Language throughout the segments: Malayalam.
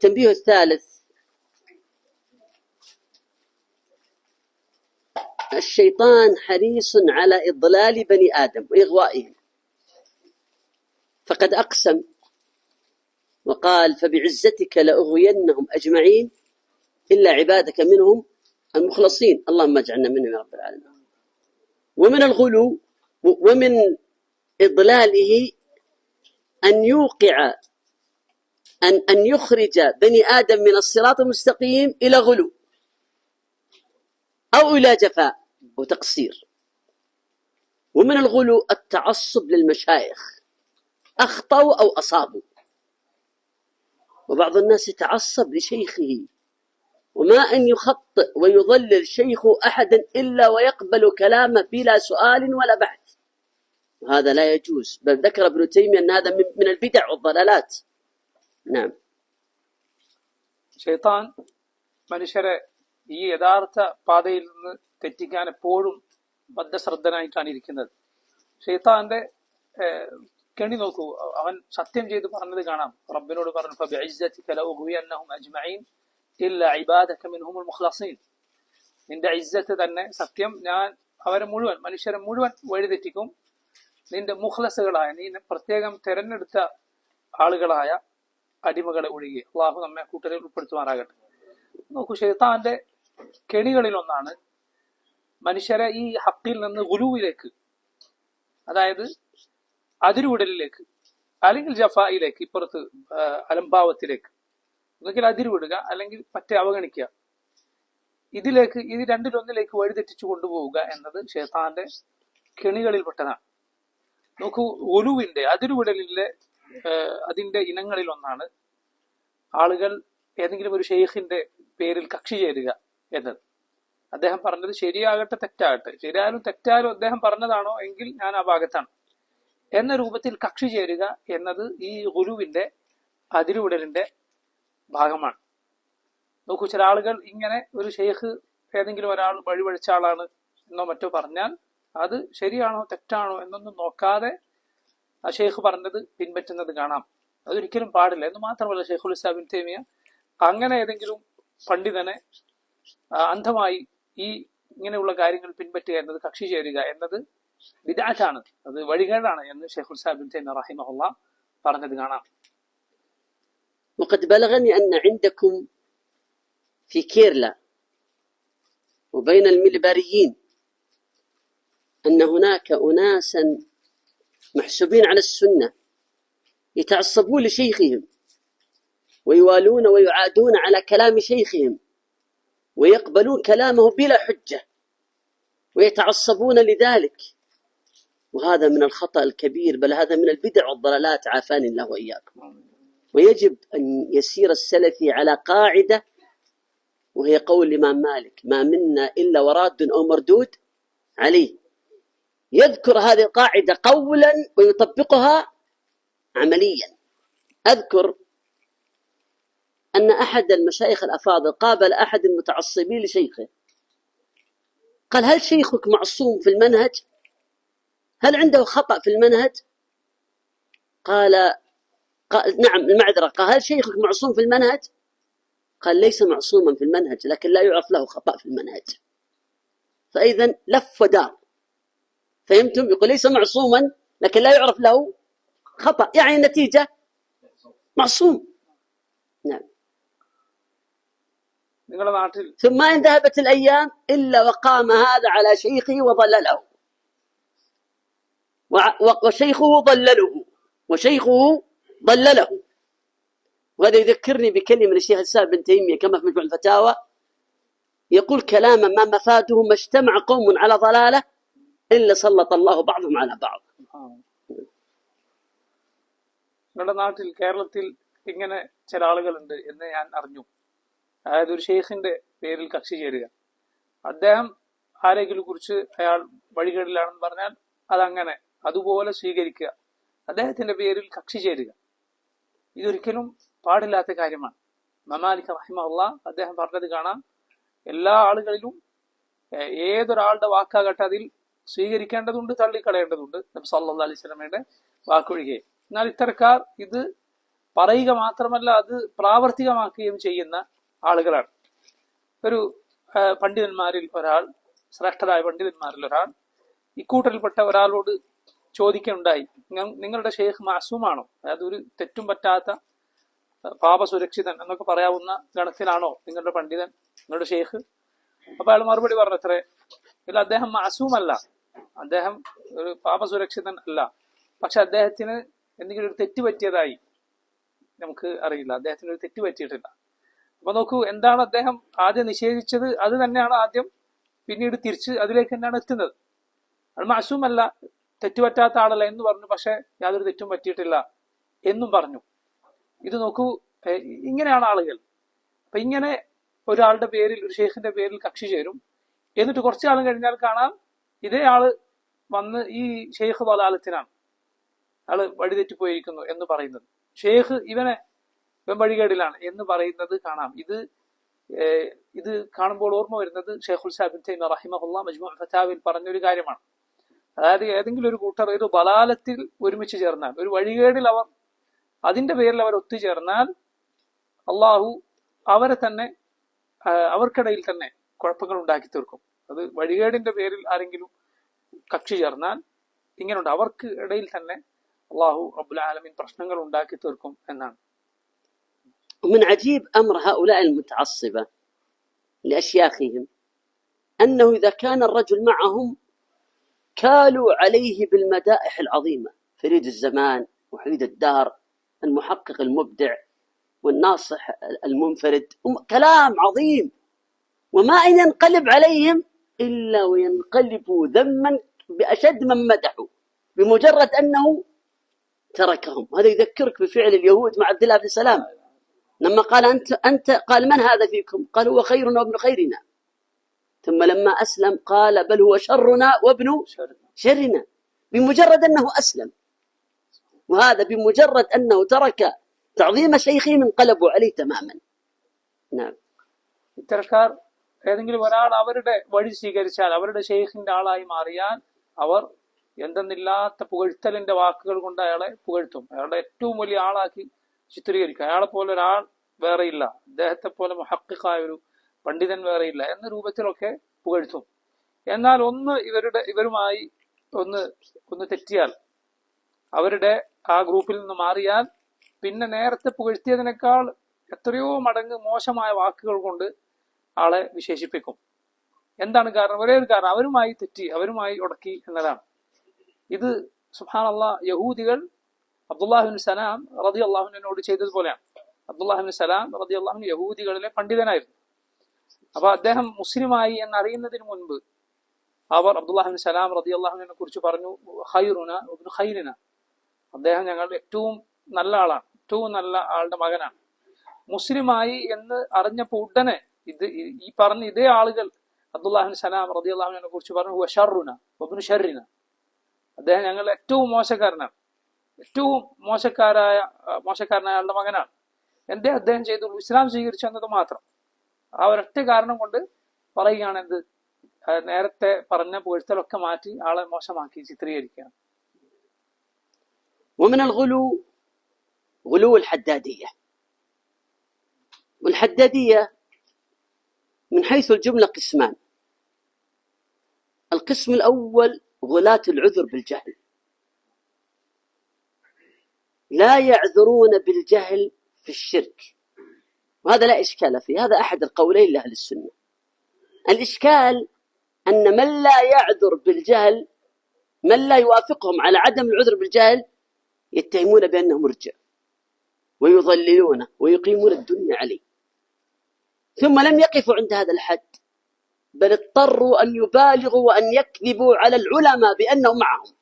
التنبيه الثالث: الشيطان حريص على إضلال بني آدم وإغوائهم، فقد أقسم وقال: فبعزتك لأغوينهم أجمعين إلا عبادك منهم المخلصين. اللهم اجعلنا منهم يا رب العالمين. ومن الغلو ومن إضلاله أن يوقع أن يخرج بني آدم من الصراط المستقيم إلى غلو أو إلى جفاء وتقصير. ومن الغلو التعصب للمشايخ، أخطأوا أو أصابوا. وبعض الناس يتعصب لشيخه، وما أن يخطئ ويضلل شيخ أحدا إلا ويقبل كلامه بلا سؤال ولا بحث، وهذا لا يجوز. بل ذكر ابن تيمية أن هذا من البدع والضلالات. نعم. ഷൈത്താൻ മനുഷ്യരെ ഈ യഥാർത്ഥ പാതയിൽ നിന്ന് തെറ്റിക്കാൻ എപ്പോഴും ബദ്ധശ്രദ്ധനായിട്ടാണ് ഇരിക്കുന്നത്. ഷൈത്താന്റെ കെണി നോക്കൂ. അവൻ സത്യം ചെയ്ത് പറഞ്ഞത് കാണാം. റബ്ബിനോട് പറഞ്ഞു: ഫബിഇസ്സതിക ലഉഗ്വിയന്നഹും അജ്മഈൻ ഇല്ലാ ഇബാദക മിൻഹുൽ മുഖ്ലസീൻ. നിന്റെ ഇസ്സത്ത് തന്നെ സത്യം, ഞാൻ അവരെ മുഴുവൻ, മനുഷ്യരെ മുഴുവൻ വഴിതെറ്റിക്കും, നിന്റെ മുഖ്ലസുകളായ, നീ പ്രത്യേകം തെരഞ്ഞെടുത്ത ആളുകളായ അടിമകളെ ഒഴികെ. അള്ളാഹു നമ്മെ കൂട്ടരെ ഉൾപ്പെടുത്തുമാറാകട്ടെ. നോക്കൂ, ശൈത്താന്റെ കെണികളിൽ ഒന്നാണ് മനുഷ്യരെ ഈ ഹക്കിൽ നിന്ന് ഗുലുവിലേക്ക്, അതായത് അതിരുവിടലിലേക്ക്, അല്ലെങ്കിൽ ജഫായിലേക്ക്, ഇപ്പുറത്ത് അലംഭാവത്തിലേക്ക്, ഒന്നുകിൽ അതിരുവിടുക അല്ലെങ്കിൽ മറ്റേ അവഗണിക്കുക, ഇതിലേക്ക്, ഇത് രണ്ടിലൊന്നിലേക്ക് വഴിതെറ്റിച്ചു കൊണ്ടുപോവുക എന്നത് ശൈത്താന്റെ കെണികളിൽപ്പെട്ടതാണ്. നോക്കൂ, ഗുലുവിന്റെ, അതിരുവിടലിലെ അതിന്റെ ഇനങ്ങളിൽ ഒന്നാണ് ആളുകൾ ഏതെങ്കിലും ഒരു ഷെയ്ഖിന്റെ പേരിൽ കക്ഷി ചേരുക എന്നത്. അദ്ദേഹം പറഞ്ഞത് ശരിയാകട്ടെ തെറ്റാകട്ടെ, ശരിയായാലും തെറ്റായാലും അദ്ദേഹം പറഞ്ഞതാണോ എങ്കിൽ ഞാൻ ആ ഭാഗത്താണ് എന്ന രൂപത്തിൽ കക്ഷി ചേരുക എന്നത് ഈ ഗുലുവിന്റെ, അതിരുവിടലിന്റെ ഭാഗമാണ്. നോക്കൂ, ചില ആളുകൾ ഇങ്ങനെ ഒരു ഷെയ്ഖ് ഏതെങ്കിലും ഒരാൾ വഴിവഴിച്ച ആളാണ് എന്നോ മറ്റോ പറഞ്ഞാൽ അത് ശരിയാണോ തെറ്റാണോ എന്നൊന്നും നോക്കാതെ ആ ഷെയ്ഖ് പറഞ്ഞത് പിൻപറ്റുന്നത് കാണാം. അതൊരിക്കലും പാടില്ല. എന്ന് മാത്രമല്ല, ഷെയ്ഖുൽ ഇസ്ലാം ഇബ്നു തൈമിയ്യ അങ്ങനെ ഏതെങ്കിലും പണ്ഡിതനെ അന്ധമായി ഈ ഇങ്ങനെയുള്ള കാര്യങ്ങൾ പിൻപറ്റുക എന്നത്, കക്ഷി ചേരുക എന്നത് ബിദ്അത്താണ്, അത് വഴികേടാണ് എന്ന് ഷെയ്ഖുൽ ഇസ്ലാം ഇബ്നു തൈമിയ്യ റഹിമഹുല്ലാഹ് പറഞ്ഞത് കാണാം. وقد بلغني أن عندكم في كيرلا وبين الملباريين أن هناك أناسا محسوبين على السنة يتعصبون لشيخهم ويوالون ويعادون على كلام شيخهم ويقبلون كلامه بلا حجة ويتعصبون لذلك، وهذا من الخطأ الكبير، بل هذا من البدع والضلالات، عافاني الله وإياكم. ويجب أن يسير السلفي على قاعدة، وهي قول الإمام مالك: ما منا إلا وراد أو مردود عليه. يذكر هذه القاعدة قولا ويطبقها عمليا. أذكر أن أحد المشايخ الأفاضل قابل أحد المتعصبين لشيخه، قال: هل شيخك معصوم في المنهج؟ هل عنده خطأ في المنهج؟ قال نعم، المعذرة. قال: هل شيخك معصوم في المنهج؟ قال: ليس معصوما في المنهج، لكن لا يعرف له خطأ في المنهج. فإذا لف ودار. فهمتم؟ يقول ليس معصوما لكن لا يعرف له خطأ، يعني النتيجة معصوم. نعم. ثم إن ذهبت الأيام إلا وقام هذا على شيخه وضلله، وشيخه ضلله. وهذا يذكرني بكلمة الشيخ الإسلام ابن تيمية كما في مجموع الفتاوى، يقول كلاما ما مفاده: ما اجتمع قوم على ضلالة إلا سلط الله بعضهم على بعض. നമ്മുടെ നാട്ടിൽ, കേരളത്തിൽ ഇങ്ങനെ ചില ആളുകളുണ്ട് എന്ന് ഞാൻ അറിഞ്ഞു. അതായത് ഒരു ഷെയ്ഖിന്റെ പേരിൽ കക്ഷി ചേരുക, അദ്ദേഹം ആരെങ്കിലും കുറിച്ച് അയാൾ വഴികളിലാണെന്ന് പറഞ്ഞാൽ അതങ്ങനെ അതുപോലെ സ്വീകരിക്കുക, അദ്ദേഹത്തിന്റെ പേരിൽ കക്ഷി ചേരുക. ഇതൊരിക്കലും പാടില്ലാത്ത കാര്യമാണ്. മാലിക് റഹിമഹുല്ലാഹ് അദ്ദേഹം പറഞ്ഞത് കാണാം: എല്ലാ ആളുകളിലും ഏതൊരാളുടെ വാക്കാകട്ടെ അതിൽ സ്വീകരിക്കേണ്ടതുണ്ട്, തള്ളിക്കളയേണ്ടതുണ്ട്, നബി സല്ലല്ലാഹു അലൈഹി വസല്ലമയുടെ വാക്കൊഴികെ. എന്നാൽ ഇത്തരക്കാർ ഇത് പറയുക മാത്രമല്ല അത് പ്രാവർത്തികമാക്കുകയും ചെയ്യുന്ന ആളുകളാണ്. ഒരു പണ്ഡിതന്മാരിൽ ഒരാൾ, ശ്രേഷ്ഠരായ പണ്ഡിതന്മാരിൽ ഒരാൾ ഇക്കൂട്ടരിൽപ്പെട്ട ഒരാളോട് ചോദിക്കുകയുണ്ടായി, നിങ്ങളുടെ ഷെയ്ഖ് മാസൂമാണോ? അതായത് ഒരു തെറ്റും പറ്റാത്ത പാപസുരക്ഷിതൻ എന്നൊക്കെ പറയാവുന്ന ഗണത്തിലാണോ നിങ്ങളുടെ പണ്ഡിതൻ, നിങ്ങളുടെ ഷെയ്ഖ്? അപ്പൊ അയാൾ മറുപടി പറഞ്ഞത്രേ, ഇല്ല, അദ്ദേഹം മാസൂമല്ല, അദ്ദേഹം ഒരു പാപസുരക്ഷിതൻ അല്ല, പക്ഷെ അദ്ദേഹത്തിന് എന്തെങ്കിലും ഒരു തെറ്റ് പറ്റിയതായി നമുക്ക് അറിയില്ല, അദ്ദേഹത്തിന് ഒരു തെറ്റ് പറ്റിയിട്ടില്ല. അപ്പൊ നോക്കൂ, എന്താണ് അദ്ദേഹം ആദ്യം നിഷേധിച്ചത് അത് തന്നെയാണ് ആദ്യം പിന്നീട് തിരിച്ച് അതിലേക്ക് തന്നെയാണ് എത്തുന്നത്. അത് മാസൂമല്ല, തെറ്റുപറ്റാത്ത ആളല്ല എന്ന് പറഞ്ഞു, പക്ഷെ യാതൊരു തെറ്റും പറ്റിയിട്ടില്ല എന്നും പറഞ്ഞു. ഇത് നോക്കൂ, ഇങ്ങനെയാണ് ആളുകൾ. അപ്പൊ ഇങ്ങനെ ഒരാളുടെ പേരിൽ, ഒരു ഷെയ്ഖിന്റെ പേരിൽ കക്ഷി ചേരും. എന്നിട്ട് കുറച്ചു കാലം കഴിഞ്ഞാൽ കാണാം ഇതേ ആള് വന്ന് ഈ ഷെയ്ഖ് ദലാലത്തിനാണ്, ആള് വഴിതെറ്റിപ്പോയിരിക്കുന്നു എന്ന് പറയുന്നത്, ഷെയ്ഖ് ഇവൻ വഴികേടിലാണ് എന്ന് പറയുന്നത് കാണാം. ഇത് കാണുമ്പോൾ ഓർമ്മ വരുന്നത് ഷെയ്ഖുൽ ഇസ്ലാം ഇബ്നു തൈമിയ്യ റഹിമഹുല്ലാഹ് മജ്മൂ' ഫതാവയിൽ പറഞ്ഞൊരു കാര്യമാണ്. അതായത് ഏതെങ്കിലും ഒരു കൂട്ടർ ഒരു ദലാലത്തിൽ ഒരുമിച്ച് ചേർന്നാൽ, ഒരു വഴികേടിൽ അവർ അതിന്റെ പേരിൽ അവർ ഒത്തുചേർന്നാൽ, അള്ളാഹു അവരെ തന്നെ അവർക്കിടയിൽ തന്നെ കുഴപ്പങ്ങൾ ഉണ്ടാക്കി തീർക്കും. അത് വഴികേടിന്റെ പേരിൽ ആരെങ്കിലും കക്ഷി ചേർന്നാൽ ഇങ്ങനെയുണ്ട്, അവർക്ക് ഇടയിൽ തന്നെ അള്ളാഹു റബ്ബുൽ ആലമീൻ പ്രശ്നങ്ങൾ ഉണ്ടാക്കി തീർക്കും എന്നാണ്. ومن عجيب أمر هؤلاء المتعصبة لأشياخهم أنه إذا كان الرجل معهم كالوا عليه بالمدائح العظيمة، فريد الزمان، وحيد الدار، المحقق المبدع، والناصح المنفرد، كلام عظيم، وما إن ينقلب عليهم إلا وينقلبوا ذما بأشد من مدحوا بمجرد أنه تركهم. هذا يذكرك بفعل اليهود مع عبد الله بن سلام لما قال أنت قال من هذا فيكم؟ قال هو خيرنا وابن خيرنا. ثم لما أسلم قال بل هو شرنا وابن شرنا، بمجرد أنه أسلم. وهذا بمجرد أنه ترك تعظيم شيخهم انقلبوا عليه تماما. نعم. ഇത്തരക്കാർ ഏതെങ്കിലും ഒരാൾ അവരുടെ വഴി സ്വീകരിച്ചാൽ, അവരുടെ ഷെയ്ഖിന്റെ ആളായി മാറിയാൽ, അവർ എന്തെന്നില്ലാത്ത പുകഴ്ത്തലിന്റെ വാക്കുകൾ കൊണ്ട് അയാളെ പുകഴ്ത്തും, അയാളുടെ ഏറ്റവും വലിയ ആളാക്കി ചിത്രീകരിക്കും. അയാളെ പോലെ ഒരാൾ വേറെയില്ല, അദ്ദേഹത്തെ പോലെ മുഹഖിഖായ ഒരു പണ്ഡിതൻ വേറെയില്ല എന്ന രൂപത്തിലൊക്കെ പുകഴ്ത്തും. എന്നാൽ ഇവരുമായി ഒന്ന് തെറ്റിയാൽ, അവരുടെ ആ ഗ്രൂപ്പിൽ നിന്ന് മാറിയാൽ, പിന്നെ നേരത്തെ പുകഴ്ത്തിയതിനേക്കാൾ എത്രയോ മടങ്ങ് മോശമായ വാക്കുകൾ കൊണ്ട് ആളെ വിശേഷിപ്പിക്കും. എന്താണ് കാരണം? ഒരേ ഒരു കാരണം, അവരുമായി തെറ്റി, അവരുമായി ഉടക്കി എന്നതാണ്. ഇത് സുബ്ഹാനല്ലാഹ് യഹൂദികൾ അബ്ദുല്ലാഹ് ഇബ്നു സലാം റളിയല്ലാഹു അൻഹുവിനോട് ചെയ്തതുപോലെയാണ്. അബ്ദുല്ലാഹ് ഇബ്നു സലാം റളിയല്ലാഹു അൻഹു യഹൂദികളിലെ പണ്ഡിതനായിരുന്നു. അപ്പൊ അദ്ദേഹം മുസ്ലിമായി എന്നറിയുന്നതിന് മുൻപ് അവർ അബ്ദുല്ലാഹ് ഇബ്നു സലാം റളിയല്ലാഹു അൻഹുവിനെ കുറിച്ച് പറഞ്ഞു, ഖൈറുന ഇബ്നു ഖൈരിന, അദ്ദേഹം ഞങ്ങളുടെ ഏറ്റവും നല്ല ആളാണ്, ഏറ്റവും നല്ല ആളുടെ മകനാണ്. മുസ്ലിമായി എന്ന് അറിഞ്ഞപ്പോൾ ഉടനെ ഈ പറഞ്ഞ ഇതേ ആളുകൾ അബ്ദുല്ലാഹ് ഇബ്നു സലാം റളിയല്ലാഹു അൻഹുവിനെ കുറിച്ച് പറഞ്ഞു, ഹുവ ശർറുന വബ്നു ശർറിന, അദ്ദേഹം ഞങ്ങളുടെ ഏറ്റവും മോശക്കാരനാണ്, ഏറ്റവും മോശക്കാരനായ ആളുടെ മകനാണ്. എന്തേ അദ്ദേഹം ചെയ്തു? ഇസ്ലാം സ്വീകരിച്ചു എന്നത് മാത്രം. ആ ഒരൊറ്റ കാരണം കൊണ്ട് പറയുകയാണ് എന്ത്, നേരത്തെ പറഞ്ഞ പുകഴ്ത്തലൊക്കെ മാറ്റി ആളെ മോശമാക്കി ചിത്രീകരിക്കുകയാണ്. ومن الغلو غلو الحدادية. والحدادية من حيث الجملة قسمان. القسم الأول غلاة العذر بالجهل، لا يعذرون بالجهل في الشرك، وهذا لا إشكال فيه، هذا أحد القولين لأهل السنة. الإشكال أن من لا يعذر بالجهل، من لا يوافقهم على عدم العذر بالجهل، يتهمون بأنه مرجع ويضللونه ويقيمون الدنيا عليه. ثم لم يقفوا عند هذا الحد، بل اضطروا أن يبالغوا وأن يكذبوا على العلماء بأنهم معهم.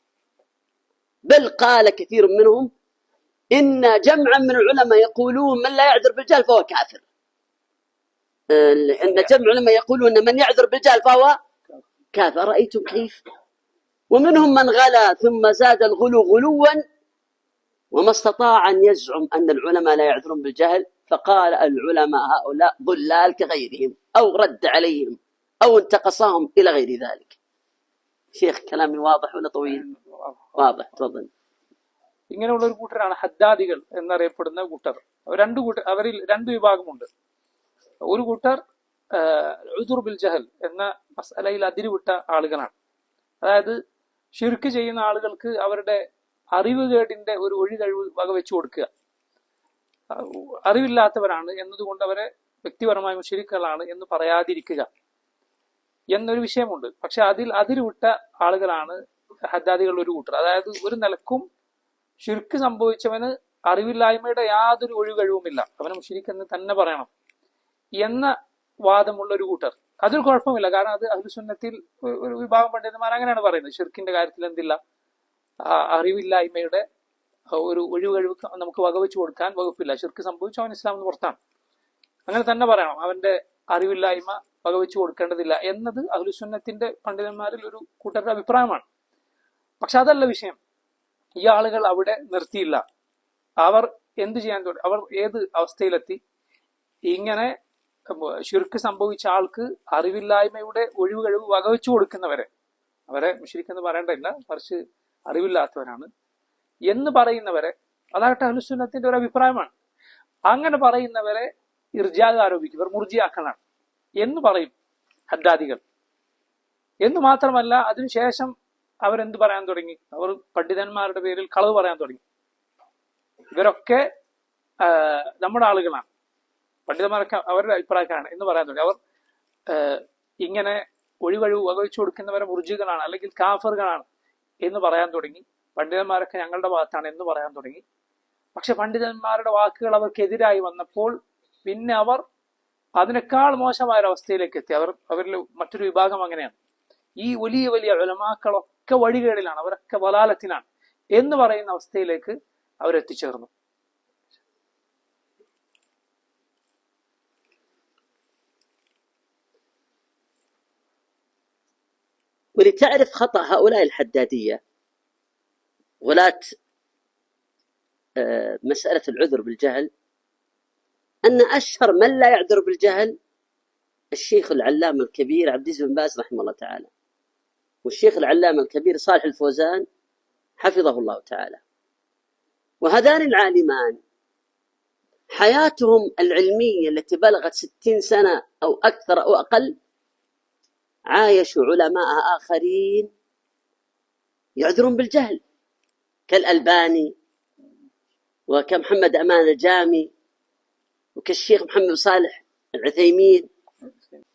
بل قال كثير منهم إن جمعا من العلماء يقولون من لا يعذر بالجهل فهو كافر. إن جمع العلماء يقولون من يعذر بالجهل فهو كافر. رأيتم كيف؟ ومنهم من غلا ثم زاد الغلو غلوا وما استطاع أن يزعم أن العلماء لا يعذرون بالجهل، فقال العلماء هؤلاء ضلال كغيرهم، أو رد عليهم أو انتقصهم إلى غير ذلك. شيخ كلامي واضح ولا طويل؟ واضح، تفضل. ഇങ്ങനെയുള്ള ഒരു കൂട്ടരാണ് ഹദ്ദാദികൾ എന്നറിയപ്പെടുന്ന കൂട്ടർ. അവരിൽ രണ്ട് വിഭാഗമുണ്ട്. ഒരു കൂട്ടർ ഉദുർ ബിൽ ജഹൽ എന്ന മസലയിൽ അതിരുവിട്ട ആളുകളാണ്. അതായത് ഷിർക്ക് ചെയ്യുന്ന ആളുകൾക്ക് അവരുടെ അറിവുകേടിന്റെ ഒരു ഒഴികഴിവ് വകവെച്ചു കൊടുക്കുക. അറിവില്ലാത്തവരാണ് എന്നതുകൊണ്ട് അവരെ വ്യക്തിപരമായ മുശ്രിക്കുകളാണ് എന്ന് പറയാതിരിക്കുക എന്നൊരു വിഷയമുണ്ട്. പക്ഷെ അതിരുവിട്ട ആളുകളാണ് ഹദ്ദാദികളുടെ ഒരു കൂട്ടർ. അതായത് ഒരു നിലക്കും ഷിർക്ക് സംഭവിച്ചവന് അറിവില്ലായ്മയുടെ യാതൊരു ഒഴികഴിവുമില്ല, അവനെ മുശ്രിക്ക് എന്ന് തന്നെ പറയണം എന്ന വാദമുള്ള ഒരു കൂട്ടർ. അതൊരു കുഴപ്പമില്ല, കാരണം അത് അഹ്ലുസുന്നത്തിൽ ഒരു വിഭാഗം പണ്ഡിതന്മാർ അങ്ങനെയാണ് പറയുന്നത്. ഷിർക്കിന്റെ കാര്യത്തിൽ എന്തില്ല, അറിവില്ലായ്മയുടെ ഒരു ഒഴികഴിവ് നമുക്ക് വകവെച്ചു കൊടുക്കാൻ വകുപ്പില്ല. ഷിർക്ക് സംഭവിച്ചു അവൻ ഇസ്ലാമിന് പുറത്താണ്, അങ്ങനെ തന്നെ പറയണം. അവന്റെ അറിവില്ലായ്മ വകവെച്ചു കൊടുക്കേണ്ടതില്ല എന്നത് അഹ്ലുസുന്നത്തിന്റെ പണ്ഡിതന്മാരിൽ ഒരു കൂട്ടരുടെ അഭിപ്രായമാണ്. പക്ഷെ അതല്ല വിഷയം. ഈ ആളുകൾ അവിടെ നിർത്തിയില്ല. അവർ എന്ത് ചെയ്യാൻ തുടങ്ങി? അവർ ഏത് അവസ്ഥയിലെത്തി? ഇങ്ങനെ ഷിർക്ക് സംഭവിച്ച ആൾക്ക് അറിവില്ലായ്മയുടെ ഒഴിവുകഴിവ് വകവെച്ചു കൊടുക്കുന്നവരെ, അവരെ മുശ്രിക്ക് എന്ന് പറയേണ്ടതില്ല, മറിച്ച് അറിവില്ലാത്തവരാണ് എന്ന് പറയുന്നവരെ, അതാകട്ടെ അഹ്ലുസുന്നത്തിന്റെ ഒരു അഭിപ്രായമാണ്. അങ്ങനെ പറയുന്നവരെ ഇർജാദ് ആരോപിക്കും, ഇവർ മുർജിയാക്കളാണ് എന്ന് പറയും ഹദ്ദാദികൾ. എന്ന് മാത്രമല്ല, അതിനുശേഷം അവരെന്ത് പറയാൻ തുടങ്ങി? അവർ പണ്ഡിതന്മാരുടെ പേരിൽ കളവ് പറയാൻ തുടങ്ങി. ഇവരൊക്കെ നമ്മുടെ ആളുകളാണ്, പണ്ഡിതന്മാരൊക്കെ അവരുടെ അഭിപ്രായക്കാരാണ് എന്ന് പറയാൻ തുടങ്ങി. അവർ ഇങ്ങനെ ഒഴിവഴിവ് വകവെച്ചു കൊടുക്കുന്നവരെ മുർജികളാണ് അല്ലെങ്കിൽ കാഫറുകളാണ് എന്ന് പറയാൻ തുടങ്ങി. പണ്ഡിതന്മാരൊക്കെ ഞങ്ങളുടെ ഭാഗത്താണ് എന്ന് പറയാൻ തുടങ്ങി. പക്ഷെ പണ്ഡിതന്മാരുടെ വാക്കുകൾ അവർക്കെതിരായി വന്നപ്പോൾ പിന്നെ അവർ അതിനേക്കാൾ മോശമായ ഒരവസ്ഥയിലേക്ക് എത്തി. അവരിൽ മറ്റൊരു വിഭാഗം അങ്ങനെയാണ്. ഈ വലിയ വലിയ ഉലമാക്കളൊക്കെ വഴികേടിലാണ്, അവരൊക്കെ വലാലത്തിലാണ് എന്ന് പറയുന്ന അവസ്ഥയിലേക്ക് അവരെത്തിച്ചേർന്നു. ولتعرف خطأ هؤلاء الحدادية ولاة مسألة العذر بالجهل، أن أشهر من لا يعذر بالجهل الشيخ العلامة الكبير عبد العزيز بن باز رحمه الله تعالى، والشيخ العلامة الكبير صالح الفوزان حفظه الله تعالى. وهذان العالمان حياتهم العلمية التي بلغت 60 سنة أو أكثر أو أقل عايشوا علماء آخرين يعذرون بالجهل، كالألباني وكمحمد أمان الجامي وكالشيخ محمد صالح العثيمين.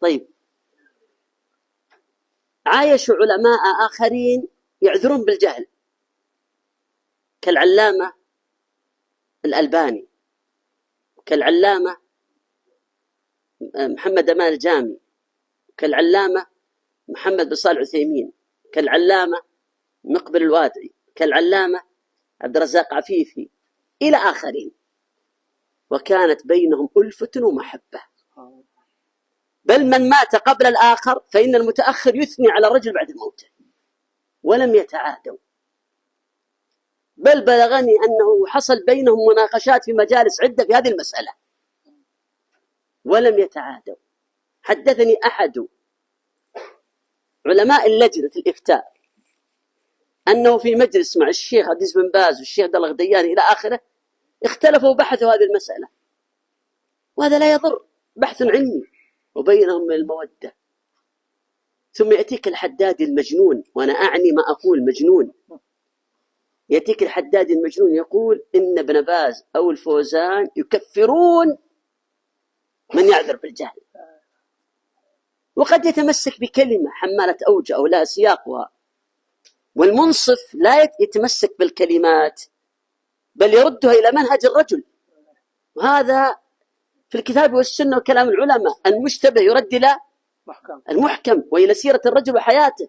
طيب، عايشوا علماء آخرين يعذرون بالجهل كالعلامة الألباني، كالعلامة محمد أمان الجامي، كالعلامة محمد بن صالح العثيمين، كالعلامة مقبل الوادعي، كالعلامة عبد الرزاق عفيفي إلى آخرين. وكانت بينهم ألفة ومحبة، بل من مات قبل الآخر فإن المتأخر يثني على الرجل بعد موته، ولم يتعادوا. بل بلغني أنه حصل بينهم مناقشات في مجالس عدة في هذه المسألة ولم يتعادوا. حدثني أحد علماء اللجنة الإفتاء أنه في مجلس مع الشيخ عبد العزيز بن باز والشيخ عبد الله الغدياني إلى آخره اختلفوا وبحثوا هذه المسألة، وهذا لا يضر، بحث علمي وبينهم من المودة. ثم يأتيك الحداد المجنون، وأنا أعني ما أقول مجنون، يأتيك الحداد المجنون يقول إن ابن باز أو الفوزان يكفرون من يعذر بالجهل، وقد يتمسك بكلمة حمالة أوجه أو لا سياقها. والمنصف لا يتمسك بالكلمات بل يردها إلى منهج الرجل، وهذا في الكتاب والسنة وكلام العلماء. المشتبه يرد إلى المحكم وإلى سيرة الرجل وحياته،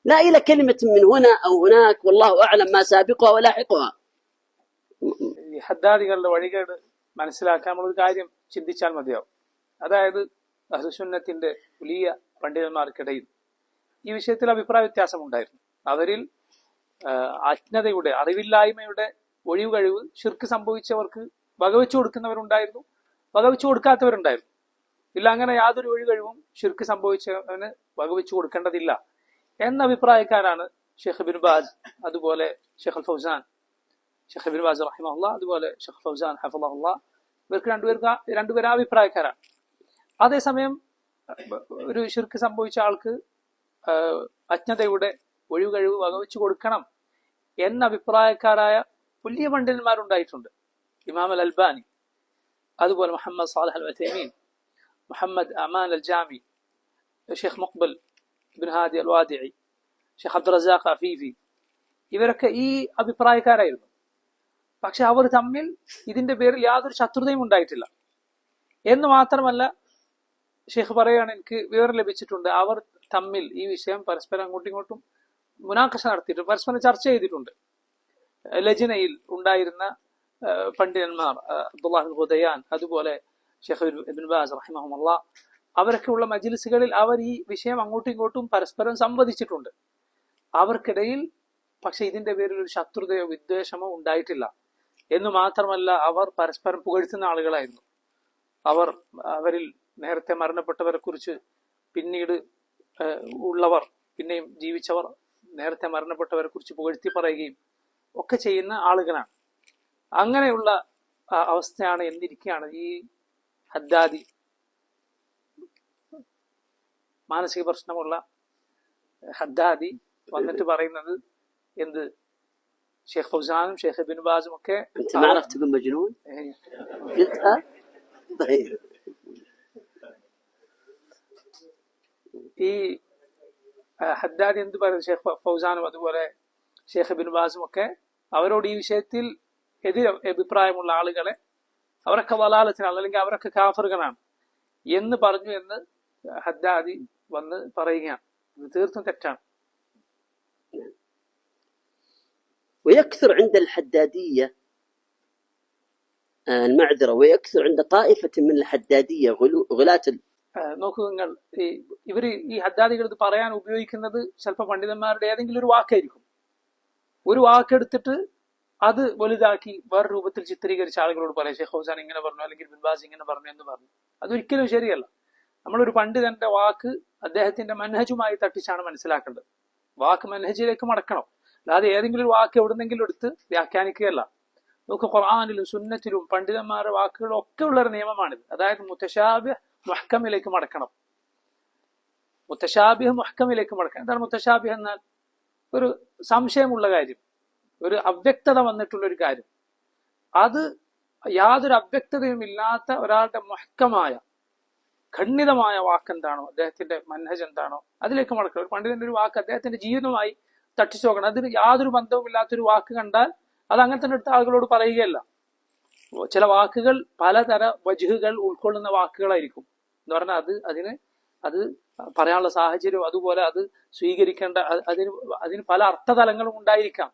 لا إلى كلمة من هنا أو هناك والله أعلم ما سابقها ولاحقها. ഹദ്ദാദികളുടെ വഴികേട് മനസ്സിലാക്കാൻ നമ്മളൊരു കാര്യം ചിന്തിച്ചാൽ മതിയാവും. അതായത് അഹ്ലുസുന്നത്തിന്റെ വലിയ പണ്ഡിതന്മാർക്കിടയിൽ ഈ വിഷയത്തിൽ അഭിപ്രായ വ്യത്യാസമുണ്ടായിരുന്നു. അവരിൽ അജ്ഞതയുടെ, അറിവില്ലായ്മയുടെ ഒഴിവുകഴിവ് ഷിർക്ക് സംഭവിച്ചവർക്ക് വകവെച്ചു കൊടുക്കുന്നവരുണ്ടായിരുന്നു, വകവെച്ചു കൊടുക്കാത്തവരുണ്ടായിരുന്നു. ഇല്ല, അങ്ങനെ യാതൊരു ഒഴികഴിവും ഷിർക്ക് സംഭവിച്ചവന് വകവെച്ചു കൊടുക്കേണ്ടതില്ല എന്ന അഭിപ്രായക്കാരാണ് ഷെയ്ഖ് ബിൻ ബാസ്, അതുപോലെ ഷെയ്ഖ് അൽ ഫൗസാൻ, ഷെയ്ഖ് ഇബ്നു ബാസ് റഹിമഹുല്ലാഹ്, അതുപോലെ ഷെയ്ഖ് ഫൗസാൻ ഹഫളഹുല്ലാഹ്. ഇവർക്ക് രണ്ടുപേരും അഭിപ്രായക്കാരാണ്. അതേസമയം ഒരു ശിർക്ക് സംഭവിച്ച ആൾക്ക് അജ്ഞതയുടെ ഒഴിവുകഴിവ് വകവെച്ചു കൊടുക്കണം എന്ന അഭിപ്രായക്കാരായ വലിയ പണ്ഡിതന്മാരുണ്ടായിട്ടുണ്ട്. ഇമാം അൽ അൽബാനി, അതുപോലെ മുഹമ്മദ് സാലിഹ് അൽ ഉസൈമീൻ, മുഹമ്മദ് അമാൻ അൽ ജാമി, ഷെയ്ഖ് മുഖ്ബൽ ഇബ്നു ഹാദി അൽ വാദിഇ, ഷെയ്ഖ് അബ്ദുർ റസാഖ് അഫീഫി, ഇവരൊക്കെ ഈ അഭിപ്രായക്കാരായിരുന്നു. പക്ഷെ അവർ തമ്മിൽ ഇതിന്റെ പേരിൽ യാതൊരു ശത്രുതയും ഉണ്ടായിട്ടില്ല. എന്ന് മാത്രമല്ല, ഷെയ്ഖ് പറയുകയാണ്, എനിക്ക് വിവരം ലഭിച്ചിട്ടുണ്ട്, അവർ തമ്മിൽ ഈ വിഷയം പരസ്പരം അങ്ങോട്ടും ഇങ്ങോട്ടും മുനാഖശ നടത്തിയിട്ട് പരസ്പരം ചർച്ച ചെയ്തിട്ടുണ്ട്. ലജ്നയിൽ ഉണ്ടായിരുന്ന പണ്ഡിതന്മാർ അബ്ദുല്ലാഹ് ബിൻ ഖുദയാൻ, അതുപോലെ ഷെയ്ഖ് ഇബ്നു ബാസ് റഹിമഹുല്ലാഹ്, അവരൊക്കെ ഉള്ള മജ്ലിസുകളിൽ അവർ ഈ വിഷയം അങ്ങോട്ടും ഇങ്ങോട്ടും പരസ്പരം സംവദിച്ചിട്ടുണ്ട്. അവർക്കിടയിൽ പക്ഷെ ഇതിന്റെ പേരിൽ ഒരു ശത്രുതയോ വിദ്വേഷമോ ഉണ്ടായിട്ടില്ല. എന്ന് മാത്രമല്ല, അവർ പരസ്പരം പുകഴ്ത്തുന്ന ആളുകളായിരുന്നു. അവരിൽ നേരത്തെ മരണപ്പെട്ടവരെ കുറിച്ച് പിന്നീട് ഉള്ളവർ, പിന്നെയും ജീവിച്ചവർ നേരത്തെ മരണപ്പെട്ടവരെ കുറിച്ച് പുകഴ്ത്തി പറയുകയും ഒക്കെ ചെയ്യുന്ന ആളുകളാണ്. അങ്ങനെയുള്ള അവസ്ഥയാണ് എന്നിരിക്കുകയാണ് ഈ ഹദ്ദാദി, മാനസിക പ്രശ്നമുള്ള ഹദ്ദാദി വന്നിട്ട് പറയുന്നത് എന്ത്? ഷെയ്ഖ് ഫൗസാനും ഷെയ്ഖ് ഇബ്നു ബാസും ഒക്കെ ഈ ഹദ്ദാദി എന്ത് പറയുന്നത്? ഷെയ്ഖ് ഫൗസാനും അതുപോലെ ഷെയ്ഖ് ഇബ്നു ബാസും ഒക്കെ അവരോട് ഈ വിഷയത്തിൽ എതിർ അഭിപ്രായമുള്ള ആളുകളെ അവരൊക്കെ വലാലത്തിനാണ്, അല്ലെങ്കിൽ അവരൊക്കെ കാഫറുകളാണ് എന്ന് പറഞ്ഞു എന്ന് ഹദ്ദാദി വന്ന് പറയുകയാണ്. ഇത് തീർത്തും തെറ്റാണ്. ويكثر عند الحدادية المعذرة، ويكثر عند طائفة من الحدادية غلاة. നോക്കൂ, നിങ്ങൾ ഇവർ ഈ ഹദ്ദാദികൾ ഇത് പറയാൻ ഉപയോഗിക്കുന്നത് ചിലപ്പോൾ പണ്ഡിതന്മാരുടെ ഏതെങ്കിലും ഒരു വാക്കായിരിക്കും. ഒരു വാക്കെടുത്തിട്ട് അത് വലുതാക്കി വേറെ രൂപത്തിൽ ചിത്രീകരിച്ച ആളുകളോട് പറയാം, ഷെയ്ഖ് ഫൗസാൻ ഇങ്ങനെ പറഞ്ഞു, അല്ലെങ്കിൽ ഇബ്നു ബാസ് ഇങ്ങനെ പറഞ്ഞു എന്ന് പറഞ്ഞു. അതൊരിക്കലും ശരിയല്ല. നമ്മളൊരു പണ്ഡിതന്റെ വാക്ക് അദ്ദേഹത്തിന്റെ മൻഹജുമായി തട്ടിച്ചാണ് മനസ്സിലാക്കേണ്ടത്. വാക്ക് മൻഹജിലേക്ക് മടക്കണം, അല്ലാതെ ഏതെങ്കിലും ഒരു വാക്ക് എവിടുന്നെങ്കിലും എടുത്ത് വ്യാഖ്യാനിക്കുകയല്ല. നമുക്ക് ഖുർആനിലും സുന്നത്തിലും പണ്ഡിതന്മാരുടെ വാക്കുകളും ഒക്കെ ഉള്ളൊരു നിയമമാണിത്. അതായത് മുത്തശാബിഹ് മുഹ്കമിലേക്ക് മടക്കണം. മുത്തശാബിഹ് മുഹ്കമിലേക്ക് മടക്കണം. എന്താണ് മുത്തശാബിഹ് എന്നാൽ? ഒരു സംശയമുള്ള കാര്യം, ഒരു അവ്യക്തത വന്നിട്ടുള്ള ഒരു കാര്യം, അത് യാതൊരു അവ്യക്തതയും ഇല്ലാത്ത ഒരാളുടെ മുഹ്കമായ ഖണ്ഡിതമായ വാക്കെന്താണോ, അദ്ദേഹത്തിന്റെ മൻഹജ് എന്താണോ, അതിലേക്ക് മടക്കണം. ഒരു പണ്ഡിതന്റെ ഒരു വാക്ക് അദ്ദേഹത്തിന്റെ ജീവിതവുമായി തട്ടിച്ചു നോക്കണം. അതിന് യാതൊരു ബന്ധവും ഇല്ലാത്തൊരു വാക്ക് കണ്ടാൽ അത് അങ്ങനെ തന്നെ എടുത്ത ആളുകളോട് പറയുകയല്ല. ചില വാക്കുകൾ പലതര വജ്ഹുകൾ ഉൾക്കൊള്ളുന്ന വാക്കുകളായിരിക്കും എന്ന് പറഞ്ഞാൽ അത് പറയാനുള്ള സാഹചര്യം, അതുപോലെ അത് സ്വീകരിക്കേണ്ട അതിന് പല അർത്ഥതലങ്ങളും ഉണ്ടായിരിക്കാം.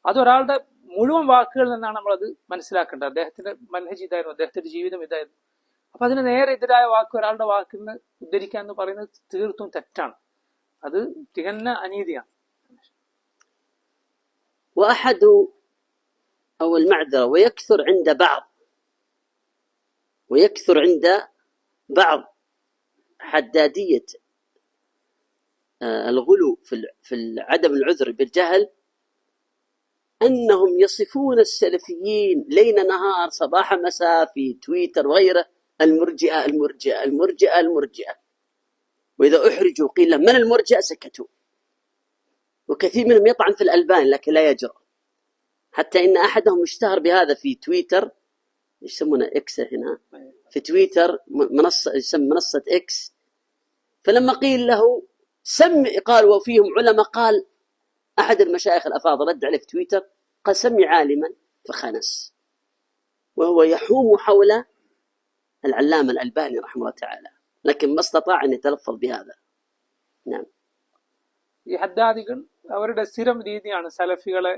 അതൊരാളുടെ മുഴുവൻ വാക്കുകളിൽ നിന്നാണ് നമ്മളത് മനസ്സിലാക്കേണ്ടത്. അദ്ദേഹത്തിന്റെ മൻഹജ് ഇതായിരുന്നു, അദ്ദേഹത്തിന്റെ ജീവിതം ഇതായിരുന്നു. അപ്പൊ അതിന് നേരെ എതിരായ വാക്ക് ഒരാളുടെ വാക്കിൽ നിന്ന് ഉദ്ധരിക്കുക എന്ന് പറയുന്നത് തീർത്തും തെറ്റാണ്. അത് തികഞ്ഞ അനീതിയാണ്. وأحد أو المعذرة ويكثر عند بعض حدادية الغلو في عدم العذر بالجهل أنهم يصفون السلفيين ليل نهار صباح مساء في تويتر وغيره المرجئة المرجئة المرجئة المرجئة، وإذا أحرجوا قيل من المرجئة سكتوا. وكثير منهم يطعن في الألبان لكن لا يجرؤ، حتى إن أحدهم اشتهر بهذا في تويتر، يسمونه إكس هنا في تويتر، منصة إكس. فلما قيل له قال وفيهم علماء، قال أحد المشايخ الأفاضل رد عليه في تويتر قال سمي عالما فخنس، وهو يحوم حول العلامة الألباني رحمه الله تعالى، لكن ما استطاع أن يتلفظ بهذا. نعم. ഈ ഹദ്ദാദികൾ അവരുടെ സ്ഥിരം രീതിയാണ് സലഫികളെ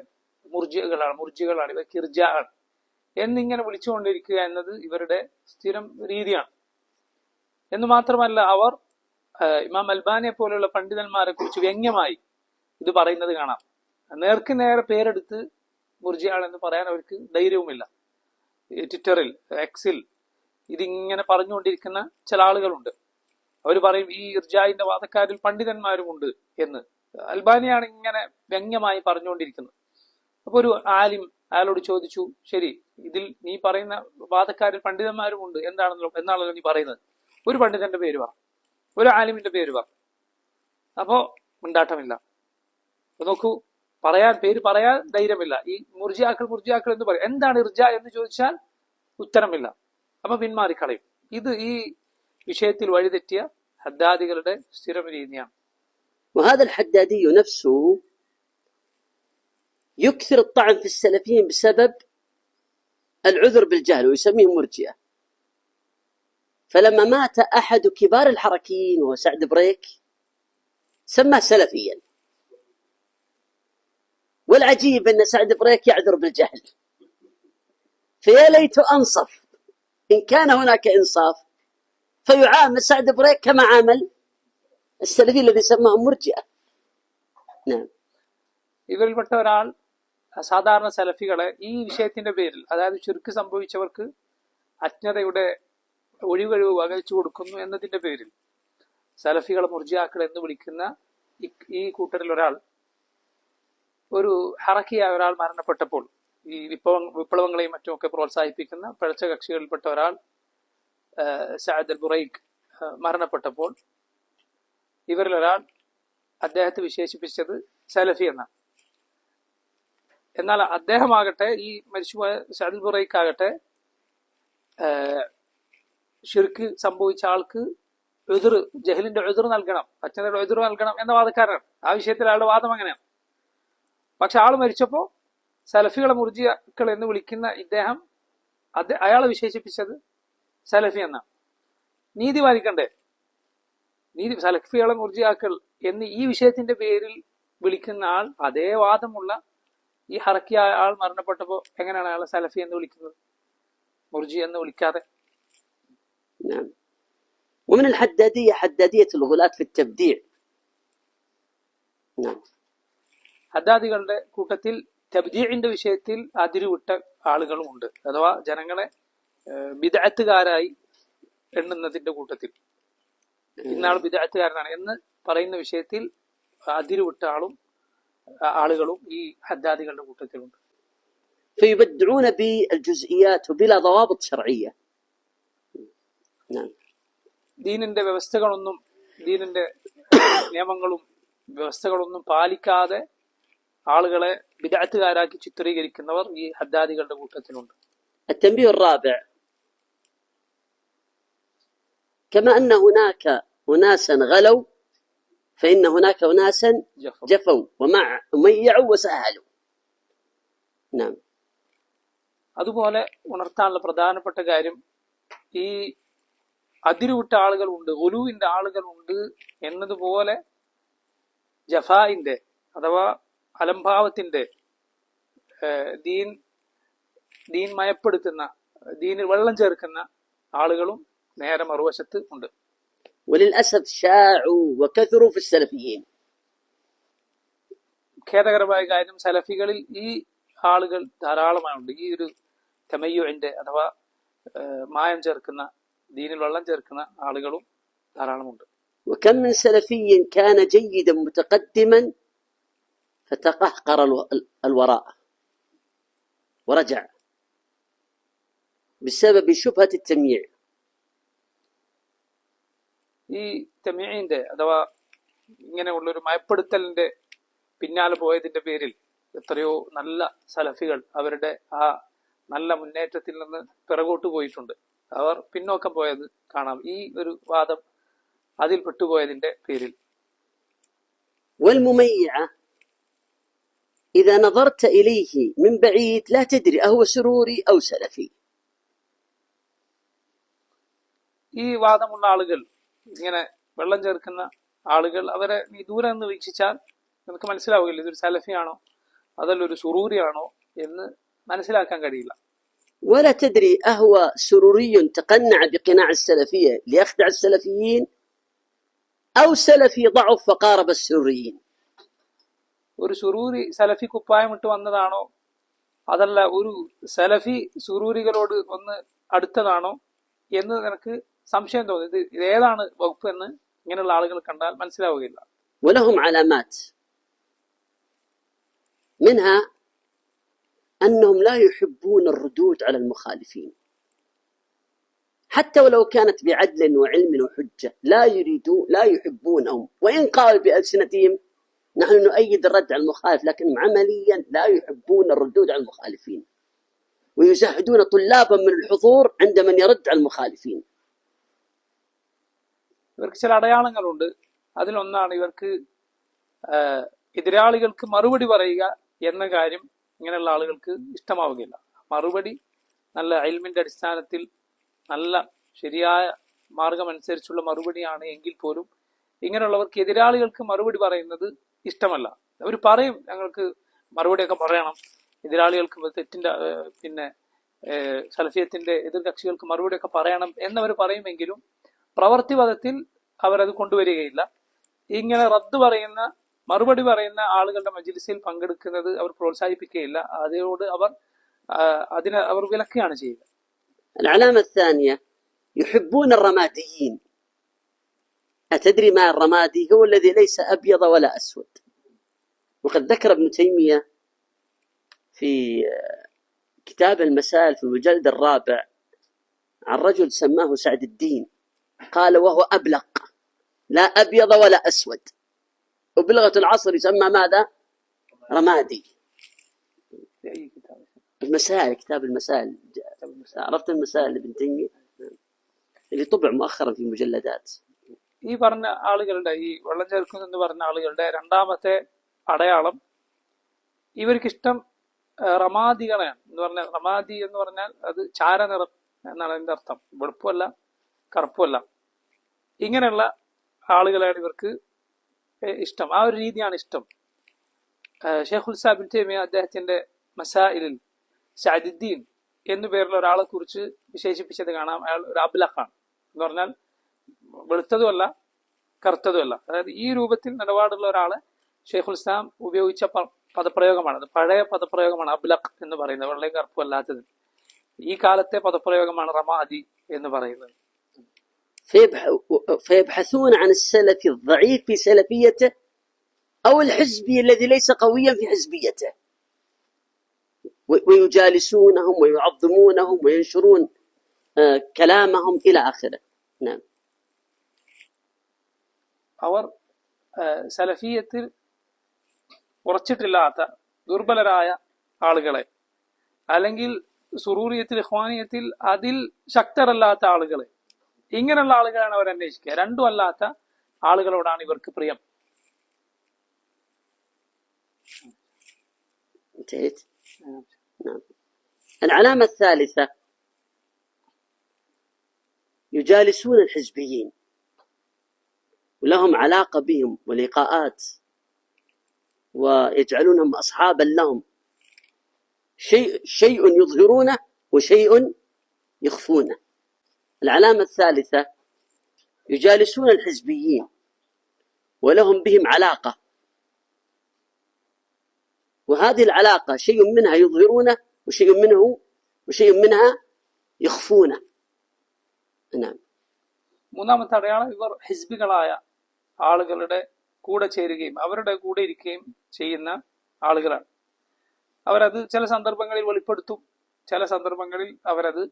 മുർജികളാണ് ഇവർ കിർജാണ് എന്നിങ്ങനെ വിളിച്ചുകൊണ്ടിരിക്കുക എന്നത് ഇവരുടെ സ്ഥിരം രീതിയാണ്. എന്ന് മാത്രമല്ല, അവർ ഇമാം അൽബാനിയെ പോലെയുള്ള പണ്ഡിതന്മാരെ കുറിച്ച് വ്യംഗ്യമായി ഇത് പറയുന്നത് കാണാം. നേർക്ക് നേരെ പേരെടുത്ത് മുർജിയാണെന്ന് പറയാൻ അവർക്ക് ധൈര്യവുമില്ല. ട്വിറ്ററിൽ, എക്സിൽ ഇതിങ്ങനെ പറഞ്ഞുകൊണ്ടിരിക്കുന്ന ചില ആളുകളുണ്ട്. അവർ പറയും ഈ ഇർജായിന്റെ വാദക്കാരിൽ പണ്ഡിതന്മാരുമുണ്ട് എന്ന്. അൽബാനിയാണ് ഇങ്ങനെ വ്യംഗ്യമായി പറഞ്ഞുകൊണ്ടിരിക്കുന്നത്. അപ്പൊ ഒരു ആലിം അയാളോട് ചോദിച്ചു, ശരി, ഇതിൽ നീ പറയുന്ന വാദക്കാരിൽ പണ്ഡിതന്മാരുമുണ്ട്, എന്നാണല്ലോ നീ പറയുന്നത്, ഒരു പണ്ഡിതന്റെ പേര് പറ, ഒരു ആലിമിന്റെ പേര് പറ. അപ്പോ മിണ്ടാട്ടമില്ല. നോക്കൂ, പേര് പറയാൻ ധൈര്യമില്ല. ഈ മുർജിയാക്കൾ എന്ന് പറയും. എന്താണ് ഇർജ എന്ന് ചോദിച്ചാൽ ഉത്തരമില്ല. അപ്പൊ പിന്മാറിക്കളയും. ഇത് ഈ വിഷയത്തിൽ വഴിതെറ്റിയ ഹദ്ദാദികളുടെ സ്ഥിരം രീതിയാണ്. وهذا الحدادي نفسه يكثر الطعن في السلفيين بسبب العذر بالجهل ويسميهم مرجئة. فلما مات أحد كبار الحركيين وهو سعد بريك سماه سلفيا. والعجيب أن سعد بريك يعذر بالجهل، فيا ليت أنصف إن كان هناك إنصاف فيعامل سعد بريك كما عامل السلفي الذي سماهم مرجئة. نعم. ഇവരിൽപ്പെട്ട ഒരാൾ സാധാരണ സലഫികളെ ഈ വിഷയത്തിന്റെ പേരിൽ, അതായത് ശിർക്ക് സംഭവിച്ചവർക്ക് അജ്ഞതയുടെ ഒഴികഴിവ് വകച്ചു കൊടുക്കുന്നു എന്നതിന്റെ പേരിൽ സലഫികളെ മുർജിയാക്കൾ എന്ന് വിളിക്കുന്ന ഈ കൂട്ടരിൽ ഒരാൾ, ഒരു ഹറക്കിയായ ഒരാൾ മരണപ്പെട്ടപ്പോൾ, ഈ വിപ്ലവങ്ങളെയും മറ്റുമൊക്കെ പ്രോത്സാഹിപ്പിക്കുന്ന പിഴച്ച കക്ഷികളിൽപ്പെട്ട ഒരാൾ സഅദ് അൽ ബുറൈഖ് മരണപ്പെട്ടപ്പോൾ ഇവരിൽ ഒരാൾ അദ്ദേഹത്തെ വിശേഷിപ്പിച്ചത് സലഫി എന്നാണ്. എന്നാൽ അദ്ദേഹമാകട്ടെ, ഈ മരിച്ചുപോയ സഅദ് അൽ ബുറൈഖ് ആകട്ടെ, ഷിർക്ക് സംഭവിച്ച ആൾക്ക് ജഹലിന്റെ ഉദ്ർ നൽകണം, അച്ഛനയുടെ ഉദ്ർ നൽകണം എന്ന വാദക്കാരനാണ്. ആ വിഷയത്തിൽ അയാളുടെ വാദം അങ്ങനെയാണ്. പക്ഷെ ആൾ മരിച്ചപ്പോ സലഫികളെ മുർജിയാക്കൾ എന്ന് വിളിക്കുന്ന ഇദ്ദേഹം അയാളെ വിശേഷിപ്പിച്ചത് സലഫി എന്നാണ്. നീതി പാലിക്കണ്ടേ? സലഫികളെ മുർജിയാക്കൾ എന്ന് ഈ വിഷയത്തിന്റെ പേരിൽ വിളിക്കുന്ന ആൾ, അതേ വാദമുള്ള ഈ ഹറക്കിയായ ആൾ മരണപ്പെട്ടപ്പോ എങ്ങനെയാണ് അയാളെ സലഫി എന്ന് വിളിക്കുന്നത്, മുർജി എന്ന് വിളിക്കാതെ? ومن الحدادية حدادية الغلاة في التبديع. ഹദ്ദാദികളുടെ കൂട്ടത്തിൽ തബ്ദീഇന്റെ വിഷയത്തിൽ അതിരുവിട്ട ആളുകളുമുണ്ട്. അഥവാ ജനങ്ങളെ ബിദ്അത്തുകാരായി എണ്ണുന്നതിന്റെ കൂട്ടത്തിൽ, ഇന്നാൾ ബിദ്അത്തുകാരനാണ് എന്ന് പറയുന്ന വിഷയത്തിൽ അതിരുവിട്ട ആളുകളും ഈ ഹദ്ദാദികളുടെ കൂട്ടത്തിലുണ്ട്. فيبدعون بالجزئيات وبلا ضوابط شرعية. ദീനിന്റെ വ്യവസ്ഥകളൊന്നും, ദീനിന്റെ നിയമങ്ങളും വ്യവസ്ഥകളൊന്നും പാലിക്കാതെ ആളുകളെ ബിദ്അത്തുകാരാക്കി ചിത്രീകരിക്കുന്നവർ ഈ ഹദ്ദാദികളുടെ കൂട്ടത്തിലുണ്ട്. التنبيه الرابع: كما أن هناك أناسا غلوا فإن هناك أناسا جفوا وميعوا وسهلوا. نعم. അതുപോലെ ഉണർത്താനുള്ള പ്രധാനപ്പെട്ട കാര്യം, ഈ അതിരുവിട്ട ആളുകളുണ്ട്, ഗുലൂവിന്റെ ആളുകളുണ്ട് എന്നതുപോലെ ജഫായിന്റെ അഥവാ അലംഭാവത്തിന്റെ, ദീൻ മയപ്പെടുത്തുന്ന, ദീനിൽ വെള്ളം ചേർക്കുന്ന ആളുകളും നേരെ മറുവശത്ത് ഉണ്ട്. وللأسف شاعوا وكثروا في السلفيين. ഖേദകരമായ കാര്യം, സലഫികളിൽ ഈ ആളുകൾ ധാരാളമായുണ്ട്. ഈ ഒരു തമയ്യുഇന്റെ അഥവാ മായം ചേർക്കുന്ന, ദീനിൽ വെള്ളം ചേർക്കുന്ന ആളുകളും ധാരാളമുണ്ട്. وكم من سلفي كان جيدا متقدما فتقهقر الوراء ورجع بسبب شبهة التمييع. ഈ തമീഇന്റെ അഥവാ ഇങ്ങനെയുള്ളൊരു മയപ്പെടുത്തലിന്റെ പിന്നാലെ പോയതിന്റെ പേരിൽ എത്രയോ നല്ല സലഫികൾ അവരുടെ ആ നല്ല മുന്നേറ്റത്തിൽ നിന്ന് പിറകോട്ട് പോയിട്ടുണ്ട്. അവർ പിന്നോക്കം പോയത് കാണാം ഈ ഒരു വാദം അതിൽ പെട്ടുപോയതിന്റെ പേരിൽ. والمميعة إذا نظرت إليه من بعيد لا تدري أهو سروري أو سلفي. ഈ വാദമുള്ള ആളുകൾ, ഇങ്ങനെ വെള്ളം ചേർക്കുന്ന ആളുകൾ, അവരെ നീ ദൂരെ നിന്ന് വീക്ഷിച്ചാൽ നിനക്ക് മനസ്സിലാവുകയില്ല ഇതൊരു സലഫിയാണോ അതല്ല ഒരു സുറൂരിയാണോ എന്ന് മനസ്സിലാക്കാൻ കഴിയില്ല. ولا تدري أهو سروري تقنع بقناع السلفية ليخدع السلفيين أو سلفي ضعف فقارب السروريين. ഒരു സുറൂരി സലഫി കുപ്പായമിട്ട് വന്നതാണോ അതല്ല ഒരു സലഫി സുറൂരികളോട് ഒന്ന് അടുത്തതാണോ എന്ന് നിനക്ക് സംശയം തോന്നി. ഇത് ഏതാണ് വകുപ്പ് എന്ന് ഇങ്ങനെയുള്ള ആളുകൾ കണ്ടാൽ മനസ്സിലാവുകയില്ല. ولهم علامات منها أنهم لا يحبون الردود على المخالفين حتى ولو كانت بعدل وعلم وحجة، لا يحبونهم، وإن قالوا بألسنتهم نحن نؤيد الرد على المخالف، لكن عمليا لا يحبون الردود على المخالفين، ويزهدون طلابا من الحضور عند من يرد على المخالفين. ഇവർക്ക് ചില അടയാളങ്ങളുണ്ട്. അതിലൊന്നാണ് ഇവർക്ക് എതിരാളികൾക്ക് മറുപടി പറയുക എന്ന കാര്യം ഇങ്ങനെയുള്ള ആളുകൾക്ക് ഇഷ്ടമാവുകയില്ല. മറുപടി നല്ല ഇൽമിന്റെ അടിസ്ഥാനത്തിൽ നല്ല ശരിയായ മാർഗമനുസരിച്ചുള്ള മറുപടിയാണ് എങ്കിൽ പോലും ഇങ്ങനെയുള്ളവർക്ക് എതിരാളികൾക്ക് മറുപടി പറയുന്നത് ഇഷ്ടമല്ല. അവർ പറയും ഞങ്ങൾക്ക് മറുപടിയൊക്കെ പറയണം, എതിരാളികൾക്ക് തെറ്റിന്റെ സലഫിയത്തിന്റെ എതിർകക്ഷികൾക്ക് മറുപടിയൊക്കെ പറയണം എന്നവർ പറയുമെങ്കിലും പ്രവൃത്തിപഥത്തിൽ അവരത് കൊണ്ടുവരികയില്ല. ഇങ്ങനെ മറുപടി പറയുന്ന ആളുകളുടെ മജ്ലിസിൽ പങ്കെടുക്കുന്നത് അവർ പ്രോത്സാഹിപ്പിക്കുകയില്ല. അതോട് അവർ വിലക്കുകയാണ് ചെയ്യുക. العلامة الثانية يحبون الرماديين. أتدري ما الرمادي؟ هو الذي ليس أبيض ولا أسود. وقد ذكر ابن تيمية في كتاب المسائل في المجلد 4 عن رجل سماه سعد الدين، قال وهو أبلق، لا أبيض ولا أسود، وبلغة العصر يسمى ماذا؟ رمادي. المسائل، كتاب المسائل، عرفت المسائل ابن تيمية اللي طبع مؤخرا في مجلدات. ഈ പറഞ്ഞ ആളുകളുടെ, ഈ വെള്ളം ചേർക്കുന്നു എന്ന് പറഞ്ഞ ആളുകളുടെ രണ്ടാമത്തെ അടയാളം, ഇവർക്കിഷ്ടം റമാദികളെയാണ്. എന്ന് പറഞ്ഞാൽ റമാദി എന്ന് പറഞ്ഞാൽ അത് ചാരനിറം എന്നാണ് അതിന്റെ അർത്ഥം. വെളുപ്പമല്ല കറുപ്പമല്ല, ഇങ്ങനെയുള്ള ആളുകളാണ് ഇവർക്ക് ഇഷ്ടം. ആ ഒരു രീതിയാണ് ഇഷ്ടം. ഷെയ്ഖുൽ ഇസ്ലാം ഇബ്നു തൈമിയ്യ അദ്ദേഹത്തിന്റെ മസായിലിൽ സഅദുദ്ദീൻ എന്നു പേരുള്ള ഒരാളെ കുറിച്ച് വിശേഷിപ്പിച്ചത് കാണാം. അയാൾ ഒരു അബ്ലഖാണ് എന്ന് പറഞ്ഞാൽ വെളുത്തതുമല്ല കറുത്തതുമല്ല. അതായത് ഈ രൂപത്തിൽ നിലപാടുള്ള ഒരാളെ ഷെയ്ഖുൽ ഇസ്ലാം ഉപയോഗിച്ച പദപ്രയോഗമാണ്. അത് പഴയ പദപ്രയോഗമാണ് അബ്ലഖ് എന്ന് പറയുന്നത്, വെള്ളയും കറുപ്പും അല്ലാത്തത്. ഈ കാലത്തെ പദപ്രയോഗമാണ് റമാദി എന്ന് പറയുന്നത്. فيبحثون عن السلفي الضعيف في سلفيته أو الحزبي الذي ليس قويا في حزبيته، ويجالسونهم ويعظمونهم وينشرون كلامهم إلى آخره. نعم. അവർ സലഫിയത്തിൽ ഉറച്ചിട്ടില്ലാത്ത ദുർബലരായ ആളുകളെ, അല്ലെങ്കിൽ സുറൂറിയത്തിൽ ഇഖ്വാനിയത്തിൽ അതിൽ ശക്തരല്ലാത്ത ആളുകളെ, ഇങ്ങനെയുള്ള ആളുകളാണ് അവർ അന്വേഷിക്കുക. രണ്ടും അല്ലാത്ത ആളുകളോടാണ് ഇവർക്ക് പ്രിയം. العلامة الثالثة يجالسون الحزبيين ولهم علاقة بهم ولقاءات ويجعلونهم أصحابا لهم، شيء يظهرونه وشيء يخفونه. العلامة الثالثة يجالسون الحزبيين ولهم بهم علاقة، وهذه العلاقة شيء منها يظهرونه وشيء منها يخفونه. نعم. മൂന്നാമത്തെ അടയാളം, ഇവർ ഹിസ്ബികളായ ആളുകളുടെ കൂടെ ചേരുകയും അവരുടെ കൂടെ ഇരിക്കുകയും ചെയ്യുന്ന ആളുകളാണ്. അവരത് ചില സന്ദർഭങ്ങളിൽ വെളിപ്പെടുത്തും, ചില സന്ദർഭങ്ങളിൽ അവരത്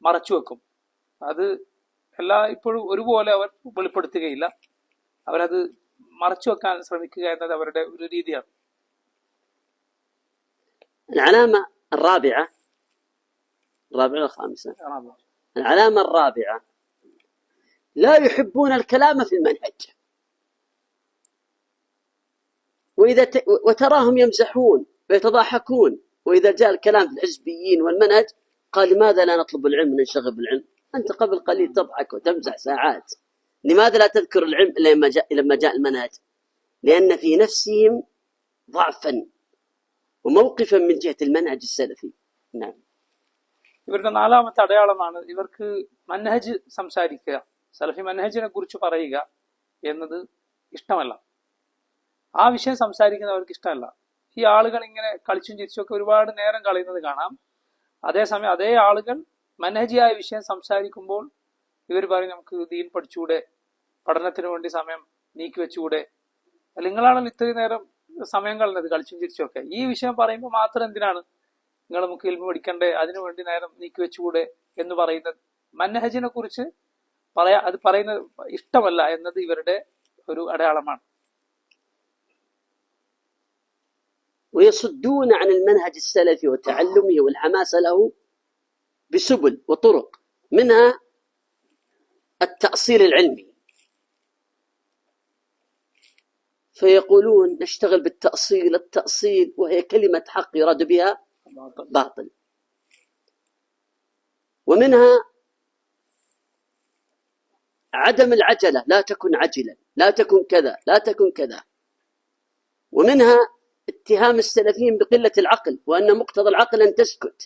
മറച്ചു വെക്കും. അത് ഇപ്പോഴും ഒരുപോലെ അവർ വെളിപ്പെടുത്തുകയില്ല. അവരത് മറച്ചു വെക്കാൻ ശ്രമിക്കുക എന്നത് അവരുടെ ഒരു രീതിയാണ്. العلامة الرابعة والخامسة. العلامة الرابعة لا يحبون الكلام في المنهج، وتراهم يمزحون ويتضاحكون، وإذا جاء الكلام في الحزبيين والمنهج قال لماذا لا نطلب العلم وننشغل بالعلم؟ أنت قبل قليل تضحك وتمزح ساعات، لماذا لا تذكر العلم لما جاء المنهج؟ لأن في نفسهم ضعفا وموقفا من جهة المنهج السلفي. نعم. ഇവരുടെ നാലാമത്തെ അടയാളമാണ് ഇവർക്ക് മൻഹജ് സംസാരിക്കുക, സലഫി മൻഹജിനെ കുറിച്ച് പറയുക എന്നത് ഇഷ്ടമല്ല. ആ വിഷയം സംസാരിക്കുന്നവർക്ക് ഇഷ്ടമല്ല. ഈ ആളുകൾ ഇങ്ങനെ കളിച്ചും ചിരിച്ചുമൊക്കെ ഒരുപാട് നേരം കളയുന്നത് കാണാം. അതേസമയം അതേ ആളുകൾ മൻഹജിയായ വിഷയം സംസാരിക്കുമ്പോൾ ഇവർ പറയും നമുക്ക് ദീൻ പഠിച്ചുകൂടെ, പഠനത്തിന് വേണ്ടി സമയം നീക്കി വെച്ചുകൂടെ, നിങ്ങളാണല്ലോ ഇത്രയും നേരം സമയം കളഞ്ഞത് കളിച്ചും ചിരിച്ചുമൊക്കെ. ഈ വിഷയം പറയുമ്പോൾ മാത്രം എന്തിനാണ് നിങ്ങൾ നമുക്ക് ഇൽമു പഠിക്കണ്ടേ, അതിനുവേണ്ടി നേരം നീക്കി വെച്ചുകൂടെ എന്ന് പറയുന്നത് മൻഹജിനെ കുറിച്ച് അത് പറയുന്നത് ഇഷ്ടമല്ല എന്നത് ഇവരുടെ ഒരു അടയാളമാണ്. ويصدون عن المنهج السلفي وتعلمه والحماس له بسبل وطرق، منها التأصيل العلمي، فيقولون نشتغل بالتأصيل، التأصيل وهي كلمة حق يراد بها باطل. ومنها عدم العجلة، لا تكن عجلا، لا تكن كذا، لا تكن كذا. ومنها اتهام السلفيين بقلة العقل، وأن مقتضى العقل أن تسكت،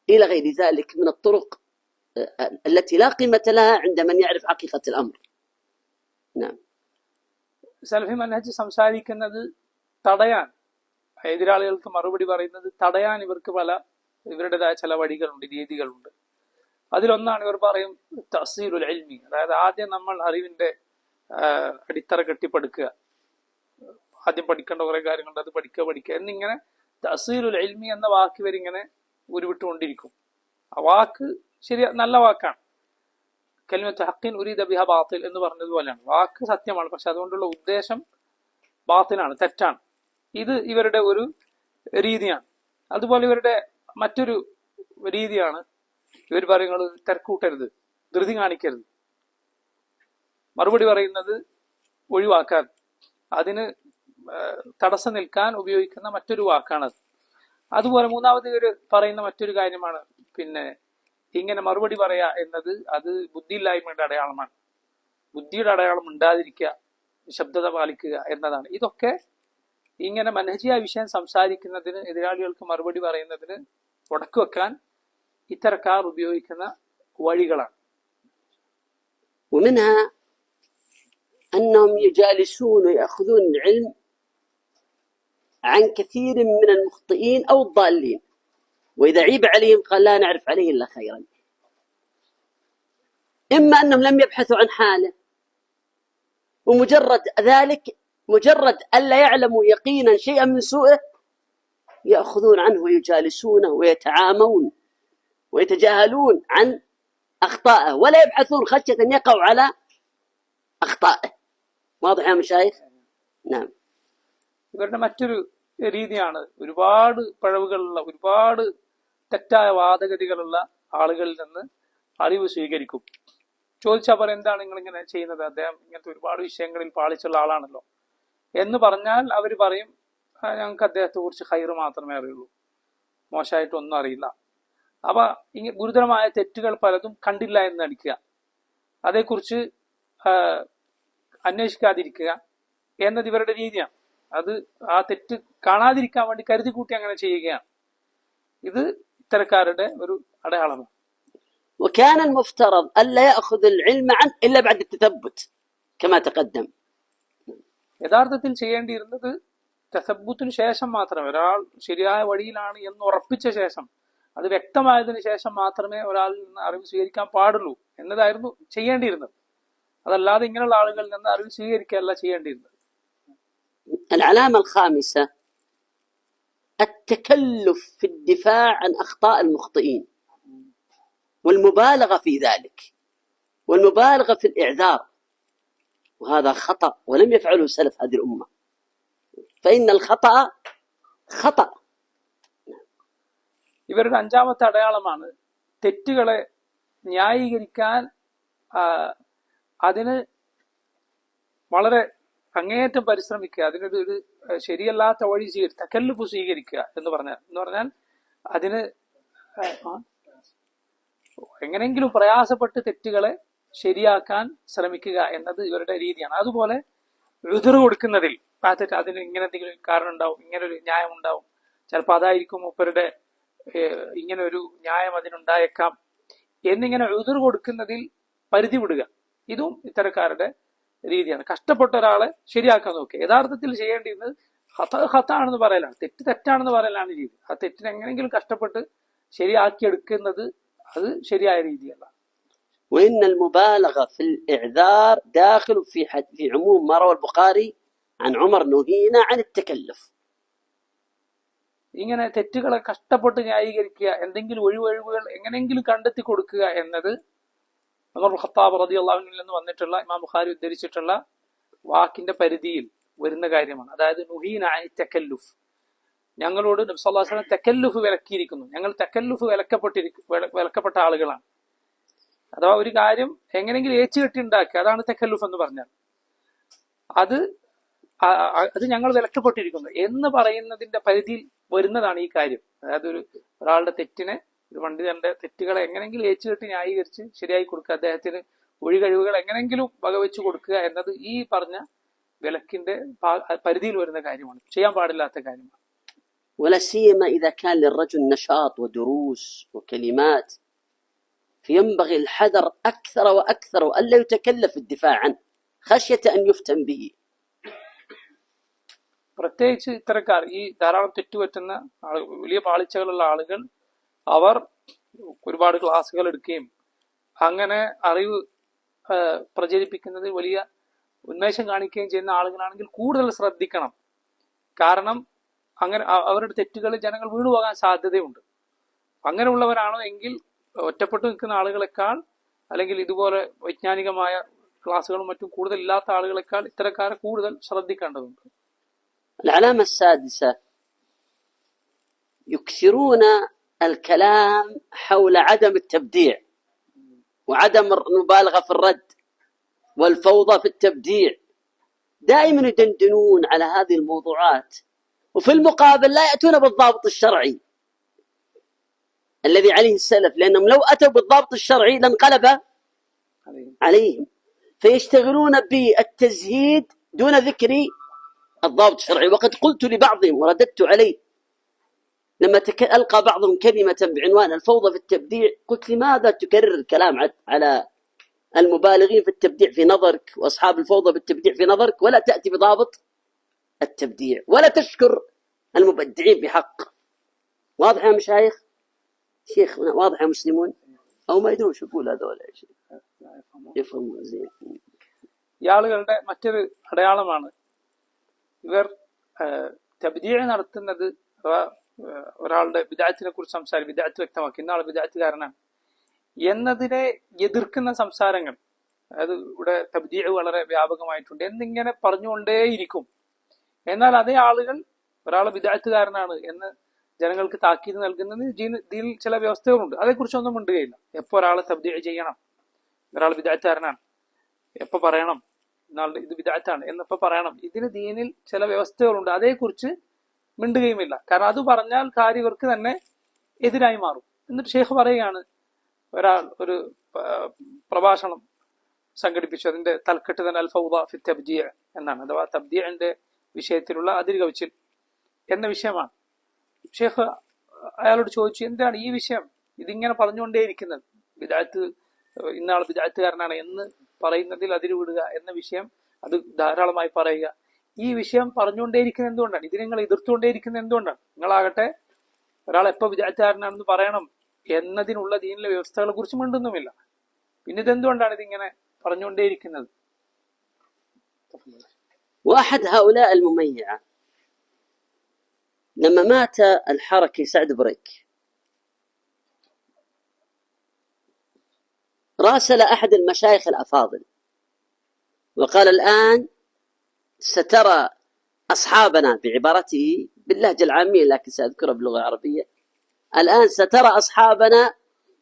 إلى غير ذلك من الطرق التي لا قيمة لها عند من يعرف حقيقة الأمر. نعم. സലഫി മൻഹജ് സംസാരിക്കുന്നത് തടയാൻ, എതിരാളികൾക്ക് മറുപടി പറയുന്നത് തടയാൻ ഇവരുടേതായ ചില വഴികളുണ്ട്, രീതികളുണ്ട്. അതിലൊന്നാണ് ഇവർ പറയും തഅ്സീലുൽ ഇൽമി, അതായത് ആദ്യം നമ്മൾ അറിവിന്റെ അടിത്തറ കെട്ടിപ്പടുക്കുക, ആദ്യം പഠിക്കേണ്ട കുറെ കാര്യങ്ങളുണ്ട്, അത് പഠിക്കുക എന്നിങ്ങനെ തഅ്സീലുൽ ഇൽമി എന്ന വാക്ക് ഇവരിങ്ങനെ ഉരുവിട്ടുകൊണ്ടിരിക്കും. ആ വാക്ക് നല്ല വാക്കാണ്. കലിമത്ത് ഹഖിൻ ഉരീദ ബിഹ ബാത്തിൽ എന്ന് പറഞ്ഞതുപോലെയാണ്. വാക്ക് സത്യമാണ്, പക്ഷെ അതുകൊണ്ടുള്ള ഉദ്ദേശം ബാത്തിലാണ്, തെറ്റാണ്. ഇത് ഇവരുടെ ഒരു രീതിയാണ്. അതുപോലെ ഇവരുടെ മറ്റൊരു രീതിയാണ്, ഇവർ പറയുന്നത് തിരക്കൂട്ടരുത്, ധൃതി കാണിക്കരുത്, മറുപടി പറയുന്നത് ഒഴിവാക്കാൻ, അതിന് തടസ്സം നിൽക്കാൻ ഉപയോഗിക്കുന്ന മറ്റൊരു വാക്കാണത്. അതുപോലെ മൂന്നാമത് ഇവർ പറയുന്ന മറ്റൊരു കാര്യമാണ്, ഇങ്ങനെ മറുപടി പറയാ എന്നത് അത് ബുദ്ധിയില്ലായ്മയുടെ അടയാളമാണ്. ബുദ്ധിയുടെ അടയാളം ഉണ്ടാതിരിക്കുക, നിശബ്ദത പാലിക്കുക എന്നതാണ്. ഇതൊക്കെ ഇങ്ങനെ മൻഹജിയായ വിഷയം സംസാരിക്കുന്നതിന്, എതിരാളികൾക്ക് മറുപടി പറയുന്നതിന് ഉടക്കു വെക്കാൻ ഇത്തരക്കാർ ഉപയോഗിക്കുന്ന വഴികളാണ്. ومنها أنهم يجالسون ويأخذون العلم عن كثير من المخطئين أو الضالين، وإذا عيب عليهم قال لا نعرف عليه إلا خيرا. إما أنهم لم يبحثوا عن حاله، ومجرد ذلك مجرد ألا يعلموا يقينا شيئا من سوءه يأخذون عنه ويجالسونه ويتعامون ويتجاهلون عن أخطائه ولا يبحثون خشية أن يقعوا على أخطائه. واضح يا مشايخ؟ نعم. ഇവരുടെ മറ്റൊരു രീതിയാണ്, ഒരുപാട് പിഴവുകളുള്ള, ഒരുപാട് തെറ്റായ വാദഗതികളുള്ള ആളുകളിൽ നിന്ന് അറിവ് സ്വീകരിക്കും. ചോദിച്ചാൽ പറയും, എന്താണ് നിങ്ങൾ ഇങ്ങനെ ചെയ്യുന്നത്, അദ്ദേഹം ഇങ്ങനത്തെ ഒരുപാട് വിഷയങ്ങളിൽ പാളിച്ചുള്ള ആളാണല്ലോ എന്ന് പറഞ്ഞാൽ അവർ പറയും, ഞങ്ങൾക്ക് അദ്ദേഹത്തെ കുറിച്ച് ഖൈറ് മാത്രമേ അറിയുള്ളൂ, മോശമായിട്ടൊന്നും അറിയില്ല. അപ്പൊ ഗുരുതരമായ തെറ്റുകൾ പലതും കണ്ടില്ല എന്ന് നടിക്കുക, അതേക്കുറിച്ച് അന്വേഷിക്കാതിരിക്കുക എന്നത് ഇവരുടെ രീതിയാണ്. അത് ആ തെറ്റ് കാണാതിരിക്കാൻ വേണ്ടി കരുതി കൂട്ടി അങ്ങനെ ചെയ്യുകയാണ്. ഇത് ഇത്തരക്കാരുടെ ഒരു അടയാളമാണ്. وكان المفترض ألا يأخذ العلم عنه إلا بعد التثبت كما تقدم. യഥാർത്ഥത്തിൽ ചെയ്യേണ്ടിയിരുന്നത് തസബ്ബുത്തിന് ശേഷം മാത്രമേ, ഒരാൾ ശരിയായ വഴിയിലാണ് എന്ന് ഉറപ്പിച്ച ശേഷം, അത് വ്യക്തമായതിനു ശേഷം മാത്രമേ ഒരാളിൽ നിന്ന് അറിവ് സ്വീകരിക്കാൻ പാടുള്ളൂ എന്നതായിരുന്നു ചെയ്യേണ്ടിയിരുന്നത്. അതല്ലാതെ ഇങ്ങനെയുള്ള ആളുകളിൽ നിന്ന് അറിവ് സ്വീകരിക്കുകയല്ല ചെയ്യേണ്ടിയിരുന്നത്. العلامة الخامسة التكلف في الدفاع عن أخطاء المخطئين والمبالغة في ذلك والمبالغة في الإعذار، وهذا خطأ ولم يفعله سلف هذه الأمة، فإن الخطأ خطأ. ഇവരുടെ അഞ്ചാമത്തെ അടയാളമാണ് തെറ്റുകളെ ന്യായീകരിക്കാൻ അതിന് വളരെ അങ്ങേയറ്റം പരിശ്രമിക്കുക, അതിനൊരു ശരിയല്ലാത്ത വഴി തകല്ലുഫ് സ്വീകരിക്കുക എന്ന് പറഞ്ഞാൽ അതിന് എങ്ങനെയെങ്കിലും പ്രയാസപ്പെട്ട് തെറ്റുകളെ ശരിയാക്കാൻ ശ്രമിക്കുക എന്നത് ഇവരുടെ രീതിയാണ്. അതുപോലെ ഉദ്ർ കൊടുക്കുന്നതിൽ ആ തെറ്റ്, അതിന് ഇങ്ങനെ എന്തെങ്കിലും കാരണം ഉണ്ടാവും, ഇങ്ങനൊരു ന്യായം ഉണ്ടാവും, ചിലപ്പോൾ അതായിരിക്കും മൂപ്പരുടെ ഇങ്ങനെ ഒരു ന്യായം അതിനുണ്ടായേക്കാം എന്നിങ്ങനെ ഉദ്ർ കൊടുക്കുന്നതിൽ പരിധി വിടുക, ഇതും ഇത്തരക്കാരുടെ രീതിയാണ്. കഷ്ടപ്പെട്ട ഒരാളെ ശരിയാക്കാൻ നോക്കുക. യഥാർത്ഥത്തിൽ ചെയ്യേണ്ടിയിരുന്നത് ഹത്താണെന്ന് പറയലാണ്, തെറ്റാണെന്ന് പറയലാണ് രീതി. ആ തെറ്റിനെ എങ്ങനെയെങ്കിലും കഷ്ടപ്പെട്ട് ശരിയാക്കിയെടുക്കുന്നത് അത് ശരിയായ രീതിയല്ല. وإن المبالغة في الإعذار داخل في عموم ما روى البخاري عن عمر نهينا عن التكلف. ഇങ്ങനെ തെറ്റുകളെ കഷ്ടപ്പെട്ട് ന്യായീകരിക്കുക, എന്തെങ്കിലും ഒഴിവൊഴിവുകൾ എങ്ങനെയെങ്കിലും കണ്ടെത്തി കൊടുക്കുക എന്നത് ഉമർ ഖത്താബ് റളിയല്ലാഹു അൻഹുവിൽ നിന്ന് വന്നിട്ടുള്ള ഇമാം ബുഖാരി ഉദ്ധരിച്ചിട്ടുള്ള വാക്കിന്റെ പരിധിയിൽ വരുന്ന കാര്യമാണ്. അതായത് നുഹീന അനി തകല്ലുഫ്, ഞങ്ങളോട് നബി സല്ലല്ലാഹു അലൈഹി വസല്ലം തകല്ലുഫ് വിലക്കിയിരിക്കുന്നു. ഞങ്ങൾ തകല്ലുഫ് വിലക്കപ്പെട്ട ആളുകളാണ്. അഥവാ ഒരു കാര്യം എങ്ങനെയെങ്കിലും ഏച്ചുകെട്ടി ഉണ്ടാക്കുക, അതാണ് തകല്ലുഫ് എന്ന് പറഞ്ഞാൽ. അത് ഞങ്ങൾ വിലക്കപ്പെട്ടിരിക്കുന്നു എന്ന് പറയുന്നതിന്റെ പരിധിയിൽ വരുന്നതാണ് ഈ കാര്യം. അതായത് ഒരാളുടെ തെറ്റിനെ, ഒരു പണ്ഡിതന്റെ തെറ്റുകളെ എങ്ങനെയെങ്കിലും ഏച്ചുകെട്ടി ന്യായീകരിച്ച് ശരിയായി കൊടുക്കുക, അദ്ദേഹത്തിന് ഒഴികഴിവുകൾ എങ്ങനെയെങ്കിലും വകവെച്ചു കൊടുക്കുക എന്നത് ഈ പറഞ്ഞ വിലക്കിന്റെ പരിധിയിൽ വരുന്ന കാര്യമാണ്, ചെയ്യാൻ പാടില്ലാത്ത കാര്യമാണ്. ولا سيما إذا كان للرجل نشاط ودروس وكلمات فينبغي الحذر أكثر وأكثر وألا يتكلف الدفاع عنه خشية أن يفتن به. പ്രത്യേകിച്ച് ഇത്തരക്കാർ, ഈ ധാരാളം തെറ്റുപറ്റുന്ന വലിയ പാളിച്ചകളുള്ള ആളുകൾ, അവർ ഒരുപാട് ക്ലാസ്സുകൾ എടുക്കുകയും അങ്ങനെ അറിവ് പ്രചരിപ്പിക്കുന്നതിൽ വലിയ ഉന്മേഷം കാണിക്കുകയും ചെയ്യുന്ന ആളുകളാണെങ്കിൽ കൂടുതൽ ശ്രദ്ധിക്കണം. കാരണം അങ്ങനെ അവരുടെ തെറ്റുകളിൽ ജനങ്ങൾ വീണുപോകാൻ സാധ്യതയുണ്ട്. അങ്ങനെയുള്ളവരാണോ എങ്കിൽ ഒറ്റപ്പെട്ടു നിൽക്കുന്ന ആളുകളെക്കാൾ, അല്ലെങ്കിൽ ഇതുപോലെ വൈജ്ഞാനികമായ ക്ലാസ്സുകളും മറ്റും കൂടുതൽ ഇല്ലാത്ത ആളുകളെക്കാൾ ഇത്തരക്കാരെ കൂടുതൽ ശ്രദ്ധിക്കേണ്ടതുണ്ട്. العلامة السادسة: يكثرون الكلام حول عدم التبديع وعدم المبالغة في الرد والفوضى في التبديع. دائما يدندنون على هذه الموضوعات، وفي المقابل لا يأتون بالضابط الشرعي الذي عليه السلف، لأنهم لو أتوا بالضابط الشرعي لانقلب عليهم، فيشتغلون بالتزهيد دون ذكر الضابط الشرعي. وقد قلت لبعضهم ورددت عليه لما ألقى بعضهم كلمة بعنوان الفوضى في التبديع، قلت لماذا تكرر الكلام على المبالغين في التبديع في نظرك وأصحاب الفوضى بالتبديع في نظرك، ولا تأتي بضابط التبديع ولا تشكر المبدعين بحق. واضح يا مشايخ؟ شيخ واضح يا مسلمون؟ أو ما يدرون شو يقول هذول يا شيخ، يفهموا زين. ഇയാളുകളുടെ മറ്റൊരു അടയാളമാണ് ഇവർ തബ്ദീഅ് നടത്തുന്നത്. അഥവാ ഒരാളുടെ ബിദ്അത്തിനെ കുറിച്ച് ബിദ്അത്ത് വ്യക്തമാക്കി, ഇന്നാൾ ബിദ്അത്തുകാരനാണ് എന്നതിനെ എതിർക്കുന്ന സംസാരങ്ങൾ, അതായത് ഇവിടെ തബ്ദീഅ് വളരെ വ്യാപകമായിട്ടുണ്ട് എന്നിങ്ങനെ പറഞ്ഞുകൊണ്ടേയിരിക്കും. എന്നാൽ അതേ ആളുകൾ ഒരാളെ ബിദ്അത്തുകാരനാണ് എന്ന് ജനങ്ങൾക്ക് താക്കീത് നൽകുന്നതിന് ഇതിൽ ചില വ്യവസ്ഥകളുണ്ട്. അതേക്കുറിച്ചൊന്നും മിണ്ടുകയില്ല. എപ്പോൾ ഒരാളെ തബ്ദീഅ് ചെയ്യണം, ഒരാൾ ബിദ്അത്തുകാരനാണ് എപ്പോൾ പറയണം, എന്നാളുടെ ഇത് ബിദ്അത്താണ് എന്നപ്പോൾ പറയണം, ഇതിന് ദീനിൽ ചില വ്യവസ്ഥകളുണ്ട്. അതേക്കുറിച്ച് മിണ്ടുകയുമില്ല. കാരണം അത് പറഞ്ഞാൽ കാര്യം ഇവർക്ക് തന്നെ എതിരായി മാറും. എന്നിട്ട് ഷെയ്ഖ് പറയുകയാണ്, ഒരാൾ ഒരു പ്രഭാഷണം സംഘടിപ്പിച്ചു, അതിന്റെ തൽക്കെട്ട് തന്നെ അൽ ഫൗദ ഫി തബ്ദീഅ് എന്നാണ്. അഥവാ തബ്ദീഅിന്റെ വിഷയത്തിലുള്ള അതിർകവിച്ചിൽ എന്ന വിഷയമാണ്. ഷെയ്ഖ് അയാളോട് ചോദിച്ചു, എന്താണ് ഈ വിഷയം, ഇതിങ്ങനെ പറഞ്ഞുകൊണ്ടേയിരിക്കുന്നത്, ബിദ്അത്ത്, ഇന്നാൾ ബിദ്അത്തുകാരനാണ് എന്ന് പറയുന്നതിൽ അതിരുവിടുക എന്ന വിഷയം അത് ധാരാളമായി പറയുക, ഈ വിഷയം പറഞ്ഞുകൊണ്ടേയിരിക്കുന്നത് എന്തുകൊണ്ടാണ്, ഇത് നിങ്ങൾ എതിർത്തുകൊണ്ടേയിരിക്കുന്നത് എന്തുകൊണ്ടാണ്? നിങ്ങളാകട്ടെ ഒരാൾ എപ്പോൾ ബിദ്അത്തുകാരനാണെന്ന് പറയണം എന്നതിനുള്ള ദീനിലെ വ്യവസ്ഥകളെ കുറിച്ച് മിണ്ടുന്നുമില്ല. പിന്നെ ഇതെന്തുകൊണ്ടാണ് ഇതിങ്ങനെ പറഞ്ഞുകൊണ്ടേയിരിക്കുന്നത്? واحد هؤلاء المميعة لما مات الحركي سعد بريك راسل أحد المشايخ الأفاضل وقال: الآن سترى أصحابنا، بعبارته باللهجة العامية لكن سأذكرها باللغة العربية، الآن سترى أصحابنا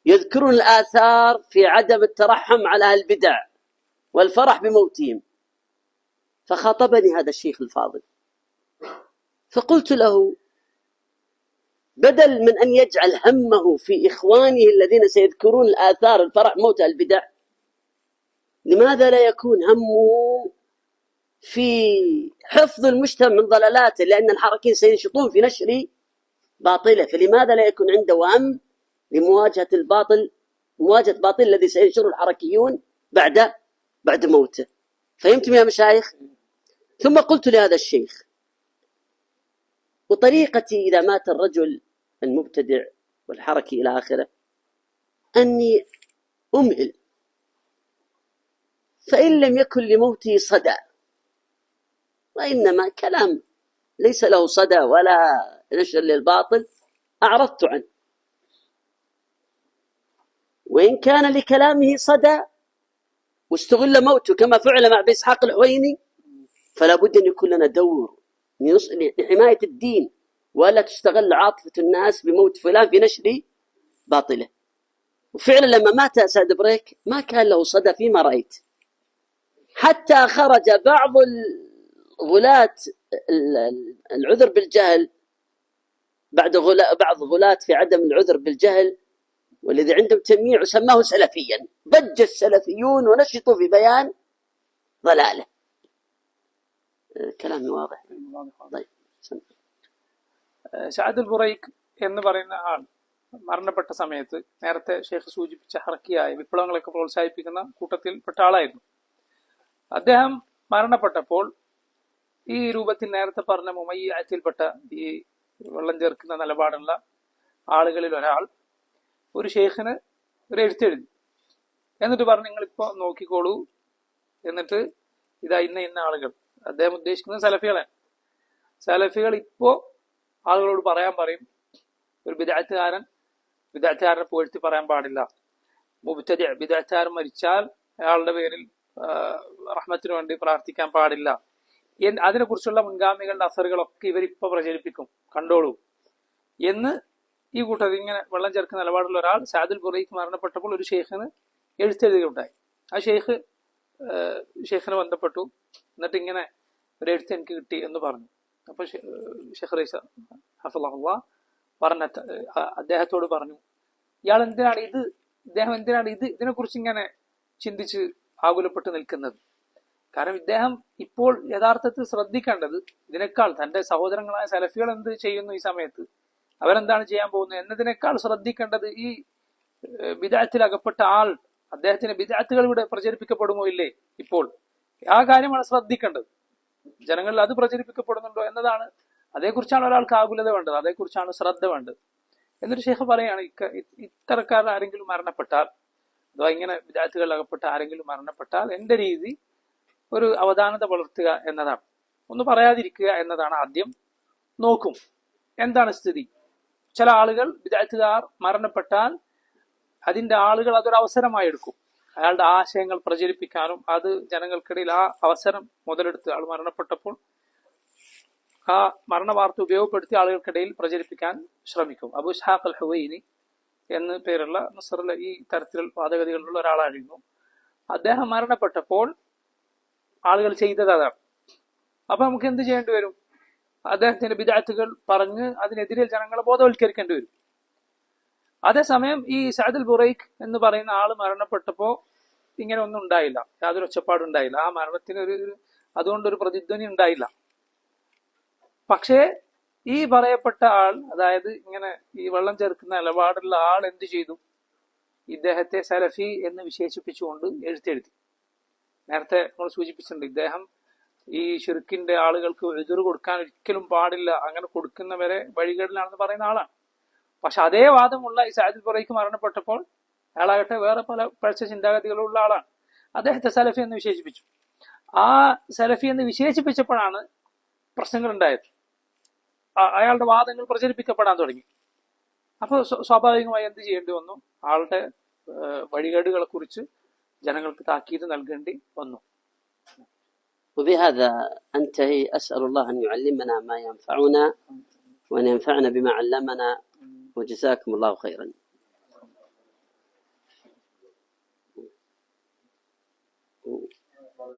يذكرون الآثار في عدم الترحم على البدع والفرح بموتهم. فخاطبني هذا الشيخ الفاضل فقلت له: بدل من أن يجعل همه في إخوانه الذين سيذكرون الآثار الفرح موت البدع، لماذا لا يكون همه في حفظ المجتمع من ضلالاته؟ لأن الحركيين سينشطون في نشر باطله، فلماذا لا يكون عنده هم لمواجهة الباطل، مواجهة باطل الذي سينشره الحركيون بعد موته؟ فهمتم يا مشايخ؟ ثم قلت لهذا الشيخ: وطريقتي إذا مات الرجل المبتدع والحركي إلى آخره أني أمهل، فإن لم يكن لموتي صدى، وإنما كلام ليس له صدى ولا نشر للباطل أعرضت عنه، وإن كان لكلامه صدى واستغل موته كما فعل مع بإسحاق الحويني، فلا بد أن يكون لنا دور لحماية الدين، ولا تستغل عاطفة الناس بموت فلان في نشر باطله. وفعلا لما مات سعد بريك ما كان له صدى فيما رأيت، حتى خرج بعض الغلاة العذر بالجهل، بعض غلاة في عدم العذر بالجهل والذي عندهم تمييع وسماه سلفيا، ضج السلفيون ونشطوا في بيان ضلاله. كلامي واضح. طيب. സഅദുൽ ബുറൈഖ് എന്ന് പറയുന്ന ആൾ മരണപ്പെട്ട സമയത്ത് നേരത്തെ ഷെയ്ഖ് സൂചിപ്പിച്ച ഹർക്കിയായ വിപ്ലവങ്ങളൊക്കെ പ്രോത്സാഹിപ്പിക്കുന്ന കൂട്ടത്തിൽപ്പെട്ട ആളായിരുന്നു. അദ്ദേഹം മരണപ്പെട്ടപ്പോൾ ഈ രൂപത്തിൽ നേരത്തെ പറഞ്ഞ മുമയ്യത്തിൽപ്പെട്ട ഈ വെള്ളം ചേർക്കുന്ന നിലപാടുള്ള ആളുകളിൽ ഒരാൾ ഒരു ഷെയ്ഖിന് ഒരു എഴുത്തെഴുതി. എന്നിട്ട് പറഞ്ഞു, നിങ്ങളിപ്പോ നോക്കിക്കോളൂ, എന്നിട്ട് ഇതാ ഇന്ന ആളുകൾ, അദ്ദേഹം ഉദ്ദേശിക്കുന്നത് സലഫികളാണ്, സലഫികൾ ഇപ്പോ ആളുകളോട് പറയാൻ പറയും, ഒരു ബിദ്അത്തുകാരനെ പുകഴ്ത്തി പറയാൻ പാടില്ല, മുബ്തദി ബിദ്അത്തുകാരൻ മരിച്ചാൽ അയാളുടെ പേരിൽ റഹ്മത്തിന് വേണ്ടി പ്രാർത്ഥിക്കാൻ പാടില്ല, അതിനെക്കുറിച്ചുള്ള മുൻഗാമികളുടെ അസറുകളൊക്കെ ഇവരിപ്പോ പ്രചരിപ്പിക്കും, കണ്ടോളൂ എന്ന് ഈ കൂട്ടത്തിൽ ഇങ്ങനെ വെള്ളം ചേർക്കുന്ന നിലപാടുള്ള ഒരാൾ സഅദുൽ ബുറൈഖ് മരണപ്പെട്ടപ്പോൾ ഒരു ഷെയ്ഖിന് എഴുത്തെഴുതുകയുണ്ടായി. ആ ഷെയ്ഖിനെ ബന്ധപ്പെട്ടു, എന്നിട്ട് ഇങ്ങനെ ഒരു എഴുത്ത് എനിക്ക് കിട്ടി എന്ന് പറഞ്ഞു. അപ്പൊ ഷെയ്ഖ് റൈസ ഹഫളഹുല്ലാഹ് അദ്ദേഹത്തോട് പറഞ്ഞു, ഇദ്ദേഹം എന്തിനാണ് ഇതിനെക്കുറിച്ച് ഇങ്ങനെ ചിന്തിച്ച് ആകുലപ്പെട്ട് നിൽക്കുന്നത്? കാരണം ഇദ്ദേഹം ഇപ്പോൾ യഥാർത്ഥത്തിൽ ശ്രദ്ധിക്കേണ്ടത് ഇതിനേക്കാൾ തന്റെ സഹോദരങ്ങളായ സലഫികൾ എന്ത് ചെയ്യുന്നു ഈ സമയത്ത്, അവരെന്താണ് ചെയ്യാൻ പോകുന്നത് എന്നതിനേക്കാൾ ശ്രദ്ധിക്കേണ്ടത് ഈ ബിദ്അത്തിൽ അകപ്പെട്ട ആൾ, അദ്ദേഹത്തിന് ബിദ്അത്തുകൾ ഇവിടെ പ്രചരിപ്പിക്കപ്പെടുമോ ഇല്ലേ, ഇപ്പോൾ ആ കാര്യമാണ് ശ്രദ്ധിക്കേണ്ടത്. ജനങ്ങളിൽ അത് പ്രചരിപ്പിക്കപ്പെടുന്നുണ്ടോ എന്നതാണ്, അതേക്കുറിച്ചാണ് ഒരാൾക്ക് ആകുലത വേണ്ടത്, അതേക്കുറിച്ചാണ് ശ്രദ്ധ വേണ്ടത്. എന്നൊരു ഷെയ്ഖ് പറയാണ്, ഇത്തരക്കാർ ആരെങ്കിലും മരണപ്പെട്ടാൽ, അഥവാ ഇങ്ങനെ ബിദ്അത്തുകളിൽ അകപ്പെട്ട ആരെങ്കിലും മരണപ്പെട്ടാൽ എന്റെ രീതി ഒരു അവധാനത പുലർത്തുക എന്നതാണ്, ഒന്ന് പറയാതിരിക്കുക എന്നതാണ്. ആദ്യം നോക്കും എന്താണ് സ്ഥിതി. ചില ആളുകൾ ബിദ്അത്തുകാർ മരണപ്പെട്ടാൽ അതിന്റെ ആളുകൾ അതൊരു അവസരമായി എടുക്കും, അയാളുടെ ആശയങ്ങൾ പ്രചരിപ്പിക്കാനും അത് ജനങ്ങൾക്കിടയിൽ ആ അവസരം മുതലെടുത്ത് ആൾ മരണപ്പെട്ടപ്പോൾ ആ മരണ വാർത്ത ഉപയോഗപ്പെടുത്തി ആളുകൾക്കിടയിൽ പ്രചരിപ്പിക്കാൻ ശ്രമിക്കും. അബൂ ഇസ്ഹാഖ് അൽ ഹുവൈനി എന്ന് പേരുള്ള മിസ്റിലെ ഈ തരത്തിൽ വാദഗതികളുള്ള ഒരാളായിരുന്നു. അദ്ദേഹം മരണപ്പെട്ടപ്പോൾ ആളുകൾ ചെയ്തത് അതാണ്. അപ്പൊ നമുക്ക് എന്ത് ചെയ്യേണ്ടി വരും? അദ്ദേഹത്തിന്റെ ബിദ്അത്തുകൾ പറഞ്ഞ് അതിനെതിരെ ജനങ്ങളെ ബോധവൽക്കരിക്കേണ്ടി വരും. അതേസമയം ഈ സഅദുൽ ബുറൈഖ് എന്ന് പറയുന്ന ആള് മരണപ്പെട്ടപ്പോ ഇങ്ങനെ ഒന്നും ഉണ്ടായില്ല, യാതൊരു ഒച്ചപ്പാടുണ്ടായില്ല, ആ മരണത്തിന് അതുകൊണ്ടൊരു പ്രതിധ്വനി ഉണ്ടായില്ല. പക്ഷേ ഈ പറയപ്പെട്ട ആൾ, അതായത് ഇങ്ങനെ ഈ വെള്ളം ചേർക്കുന്ന നിലപാടുള്ള ആൾ എന്ത് ചെയ്തു? ഇദ്ദേഹത്തെ സലഫി എന്ന് വിശേഷിപ്പിച്ചുകൊണ്ട് എഴുത്തെഴുതി. നേരത്തെ നമ്മൾ സൂചിപ്പിച്ചിട്ടുണ്ട്, ഇദ്ദേഹം ഈ ശിർക്കിന്റെ ആളുകൾക്ക് എതിർ കൊടുക്കാൻ ഒരിക്കലും പാടില്ല, അങ്ങനെ കൊടുക്കുന്നവരെ വഴികേടിലാണെന്ന് പറയുന്ന ആളാണ്. പക്ഷെ അതേ വാദമുള്ള ഈ സഅദുൽ ബുറൈഖ് മരണപ്പെട്ടപ്പോൾ അയാളാകട്ടെ വേറെ പല പഴച്ച ചിന്താഗതികളുള്ള ആളാണ്, അദ്ദേഹത്തെ സലഫി എന്ന് വിശേഷിപ്പിച്ചു. ആ സലഫി എന്ന് വിശേഷിപ്പിച്ചപ്പോഴാണ് പ്രശ്നങ്ങൾ ഉണ്ടായത്, അയാളുടെ വാദങ്ങൾ പ്രചരിപ്പിക്കപ്പെടാൻ തുടങ്ങി. അപ്പോൾ സ്വാഭാവികമായി എന്ത് ചെയ്യേണ്ടി വന്നു? ആളുടെ വഴികേടുകളെ കുറിച്ച് ജനങ്ങൾക്ക് താക്കീത് നൽകേണ്ടി വന്നു. وبهذا أنتهي. أسأل الله أن يعلمنا ما ينفعنا وأن ينفعنا بما علمنا، وجزاكم الله خيرا.